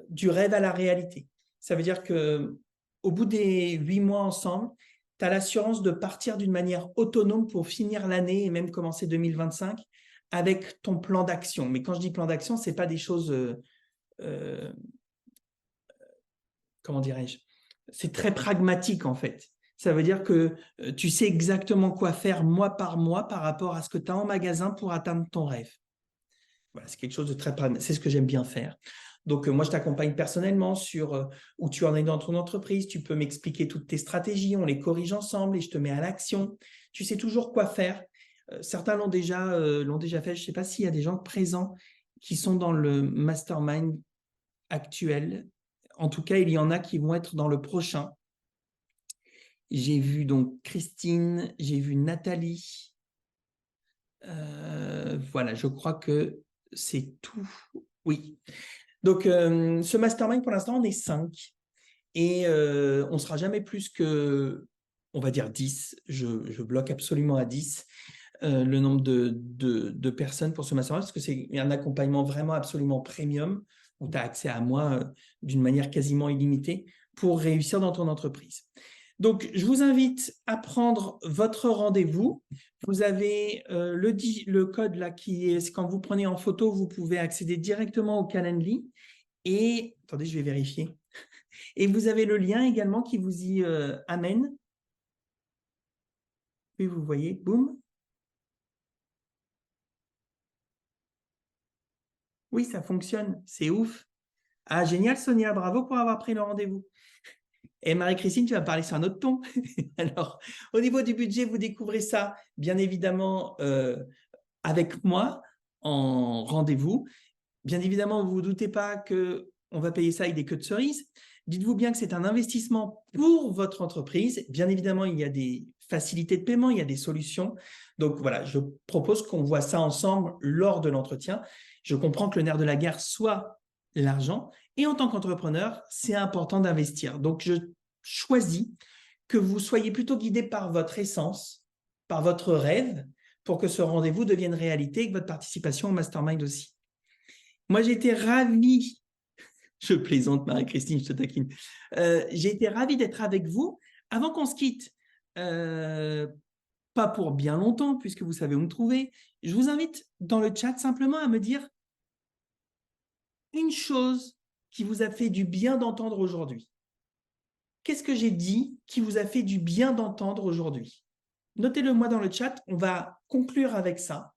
du rêve à la réalité. Ça veut dire qu'au bout des 8 mois ensemble, tu as l'assurance de partir d'une manière autonome pour finir l'année et même commencer 2025 avec ton plan d'action. Mais quand je dis plan d'action, ce n'est pas des choses, comment dirais-je, c'est très pragmatique en fait. Ça veut dire que tu sais exactement quoi faire mois par mois par rapport à ce que tu as en magasin pour atteindre ton rêve. Voilà, c'est quelque chose de très pragmatique. C'est ce que j'aime bien faire. Donc, moi, je t'accompagne personnellement sur où tu en es dans ton entreprise. Tu peux m'expliquer toutes tes stratégies. On les corrige ensemble et je te mets à l'action. Tu sais toujours quoi faire. Certains l'ont déjà fait. Je ne sais pas s'il y a des gens présents qui sont dans le mastermind actuel. En tout cas, il y en a qui vont être dans le prochain. J'ai vu donc Christine, j'ai vu Nathalie. Voilà, je crois que c'est tout. Oui. Donc, ce mastermind, pour l'instant, on est 5 et on ne sera jamais plus que, on va dire 10. Je bloque absolument à 10 le nombre de personnes pour ce mastermind parce que c'est un accompagnement vraiment absolument premium où tu as accès à moi d'une manière quasiment illimitée pour réussir dans ton entreprise. Donc, je vous invite à prendre votre rendez-vous. Vous avez le code là qui est, quand vous prenez en photo, vous pouvez accéder directement au Calendly. Et, attendez, je vais vérifier. Et vous avez le lien également qui vous y amène. Et vous voyez, boum. Oui, ça fonctionne, c'est ouf. Ah, génial, Sonia, bravo pour avoir pris le rendez-vous. Et Marie-Christine, tu vas parler sur un autre ton. Alors, au niveau du budget, vous découvrez ça, bien évidemment, avec moi en rendez-vous. Bien évidemment, vous ne vous doutez pas qu'on va payer ça avec des queues de cerises. Dites-vous bien que c'est un investissement pour votre entreprise. Bien évidemment, il y a des facilités de paiement, il y a des solutions. Donc voilà, je propose qu'on voit ça ensemble lors de l'entretien. Je comprends que le nerf de la guerre soit l'argent. Et en tant qu'entrepreneur, c'est important d'investir. Donc, je choisis que vous soyez plutôt guidé par votre essence, par votre rêve, pour que ce rendez-vous devienne réalité et que votre participation au mastermind aussi. Moi, j'ai été ravi, je plaisante Marie-Christine, je te taquine, j'ai été ravi d'être avec vous. Avant qu'on se quitte, pas pour bien longtemps, puisque vous savez où me trouver, je vous invite dans le chat simplement à me dire une chose qui vous a fait du bien d'entendre aujourd'hui. Qu'est-ce que j'ai dit qui vous a fait du bien d'entendre aujourd'hui? Notez-le moi dans le chat, on va conclure avec ça.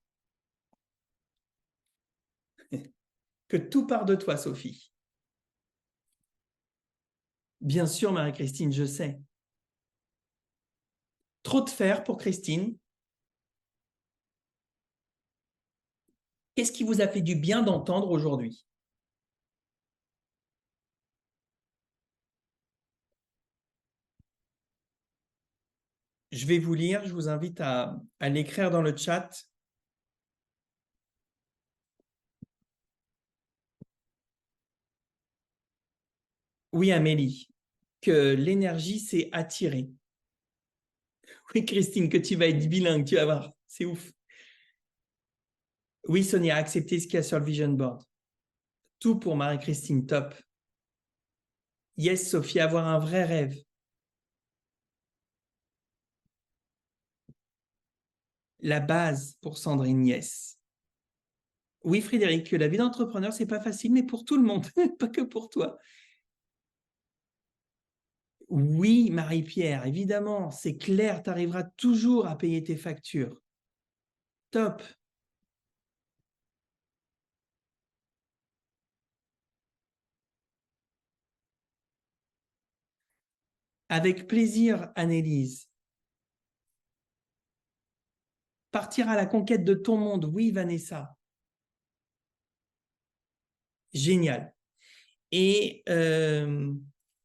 Que tout part de toi, Sophie. Bien sûr, Marie-Christine, je sais. Trop de faire pour Christine. Qu'est-ce qui vous a fait du bien d'entendre aujourd'hui? Je vais vous lire, je vous invite à l'écrire dans le chat. Oui, Amélie, que l'énergie s'est attirée. Oui, Christine, que tu vas être bilingue, tu vas voir, c'est ouf. Oui, Sonia, accepter ce qu'il y a sur le vision board. Tout pour Marie-Christine, top. Yes, Sophie, avoir un vrai rêve. La base pour Sandrine, yes. Oui, Frédéric, la vie d'entrepreneur, c'est pas facile, mais pour tout le monde, pas que pour toi. Oui, Marie-Pierre, évidemment, c'est clair, tu arriveras toujours à payer tes factures. Top. Avec plaisir, Annelise. Partir à la conquête de ton monde, oui, Vanessa. Génial. Et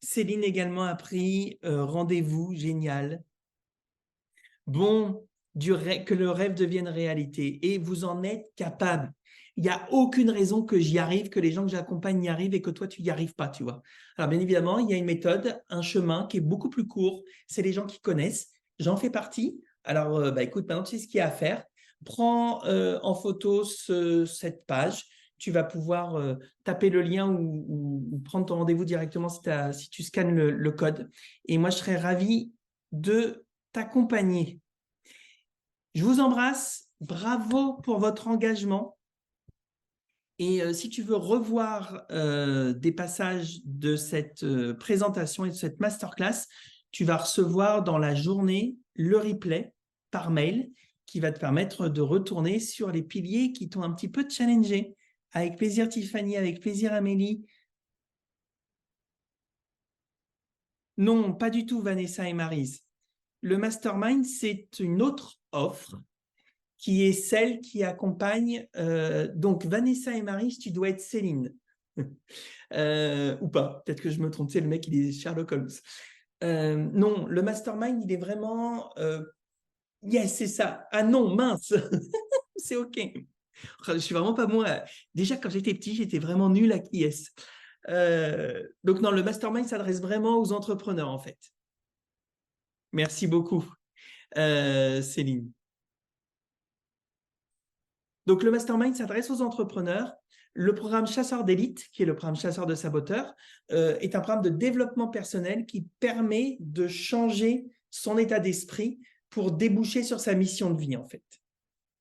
Céline également a pris rendez-vous, génial. Bon, que le rêve devienne réalité et vous en êtes capable. Il n'y a aucune raison que j'y arrive, que les gens que j'accompagne y arrivent et que toi, tu n'y arrives pas, tu vois. Alors, bien évidemment, il y a une méthode, un chemin qui est beaucoup plus court. C'est les gens qui connaissent. J'en fais partie. Alors, écoute, maintenant, tu sais ce qu'il y a à faire. Prends en photo cette page. Tu vas pouvoir taper le lien ou prendre ton rendez-vous directement si tu scannes le code. Et moi, je serais ravi de t'accompagner. Je vous embrasse. Bravo pour votre engagement. Et si tu veux revoir des passages de cette présentation et de cette masterclass, tu vas recevoir dans la journée le replay par mail qui va te permettre de retourner sur les piliers qui t'ont un petit peu challengé. Avec plaisir Tiffany, avec plaisir Amélie. Non, pas du tout Vanessa et Maryse. Le mastermind, c'est une autre offre qui est celle qui accompagne. Donc, Vanessa et Marie, tu dois être Céline. Ou pas, peut-être que je me trompe, c'est le mec, il est Sherlock Holmes. Non, le mastermind, il est vraiment. Yes, c'est ça. Ah non, mince, c'est OK. Je suis vraiment pas moi. Déjà, quand j'étais petit, j'étais vraiment nul à yes. Donc, non, le mastermind s'adresse vraiment aux entrepreneurs, en fait. Merci beaucoup, Céline. Donc, le mastermind s'adresse aux entrepreneurs. Le programme Chasseur d'élite, qui est le programme Chasseur de saboteurs, est un programme de développement personnel qui permet de changer son état d'esprit pour déboucher sur sa mission de vie, en fait.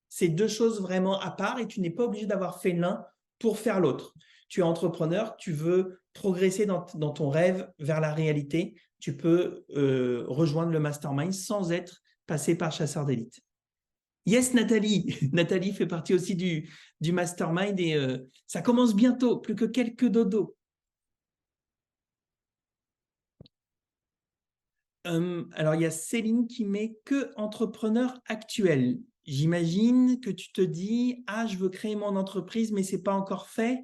C'est deux choses vraiment à part et tu n'es pas obligé d'avoir fait l'un pour faire l'autre. Tu es entrepreneur, tu veux progresser dans ton rêve vers la réalité, tu peux rejoindre le mastermind sans être passé par Chasseur d'élite. Yes, Nathalie. Nathalie fait partie aussi du mastermind et ça commence bientôt, plus que quelques dodos. Alors, il y a Céline qui met que entrepreneur actuel. J'imagine que tu te dis, ah, je veux créer mon entreprise, mais c'est pas encore fait.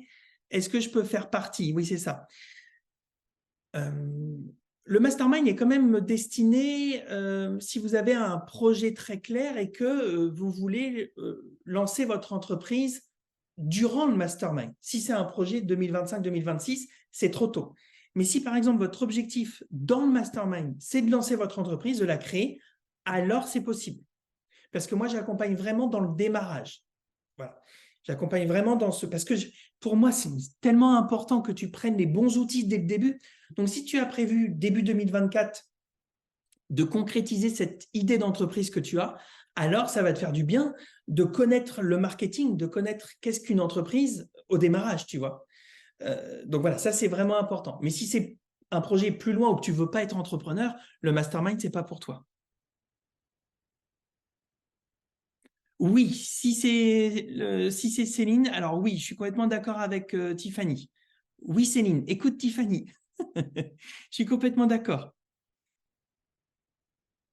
Est-ce que je peux faire partie? Oui, c'est ça. Le mastermind est quand même destiné, si vous avez un projet très clair et que vous voulez lancer votre entreprise durant le mastermind. Si c'est un projet 2025-2026, c'est trop tôt. Mais si par exemple votre objectif dans le mastermind, c'est de lancer votre entreprise, de la créer, alors c'est possible. Parce que moi, j'accompagne vraiment dans le démarrage. Voilà. J'accompagne vraiment dans ce... Parce que pour moi, c'est tellement important que tu prennes les bons outils dès le début. Donc, si tu as prévu début 2024 de concrétiser cette idée d'entreprise que tu as, alors ça va te faire du bien de connaître le marketing, de connaître qu'est-ce qu'une entreprise au démarrage, tu vois. Donc voilà, ça c'est vraiment important. Mais si c'est un projet plus loin ou que tu veux pas être entrepreneur, le mastermind, c'est pas pour toi. Oui, si c'est Céline, alors oui, je suis complètement d'accord avec Tiffany. Oui, Céline, écoute Tiffany. Je suis complètement d'accord.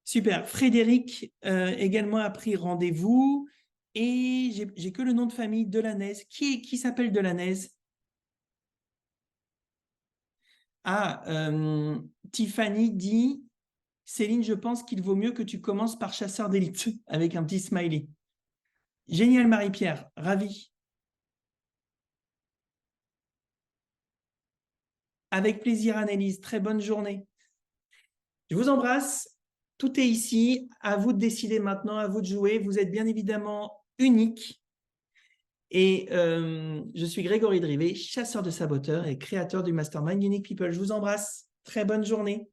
Super. Frédéric également a pris rendez-vous et j'ai que le nom de famille Delanaise. Qui s'appelle Delanaise? Ah, Tiffany dit, Céline, je pense qu'il vaut mieux que tu commences par chasseur d'élite avec un petit smiley. Génial, Marie-Pierre, ravi. Avec plaisir, Annelise. Très bonne journée. Je vous embrasse. Tout est ici. À vous de décider maintenant, à vous de jouer. Vous êtes bien évidemment unique. Et je suis Grégory Drivet, chasseur de saboteurs et créateur du Mastermind Unique People. Je vous embrasse. Très bonne journée.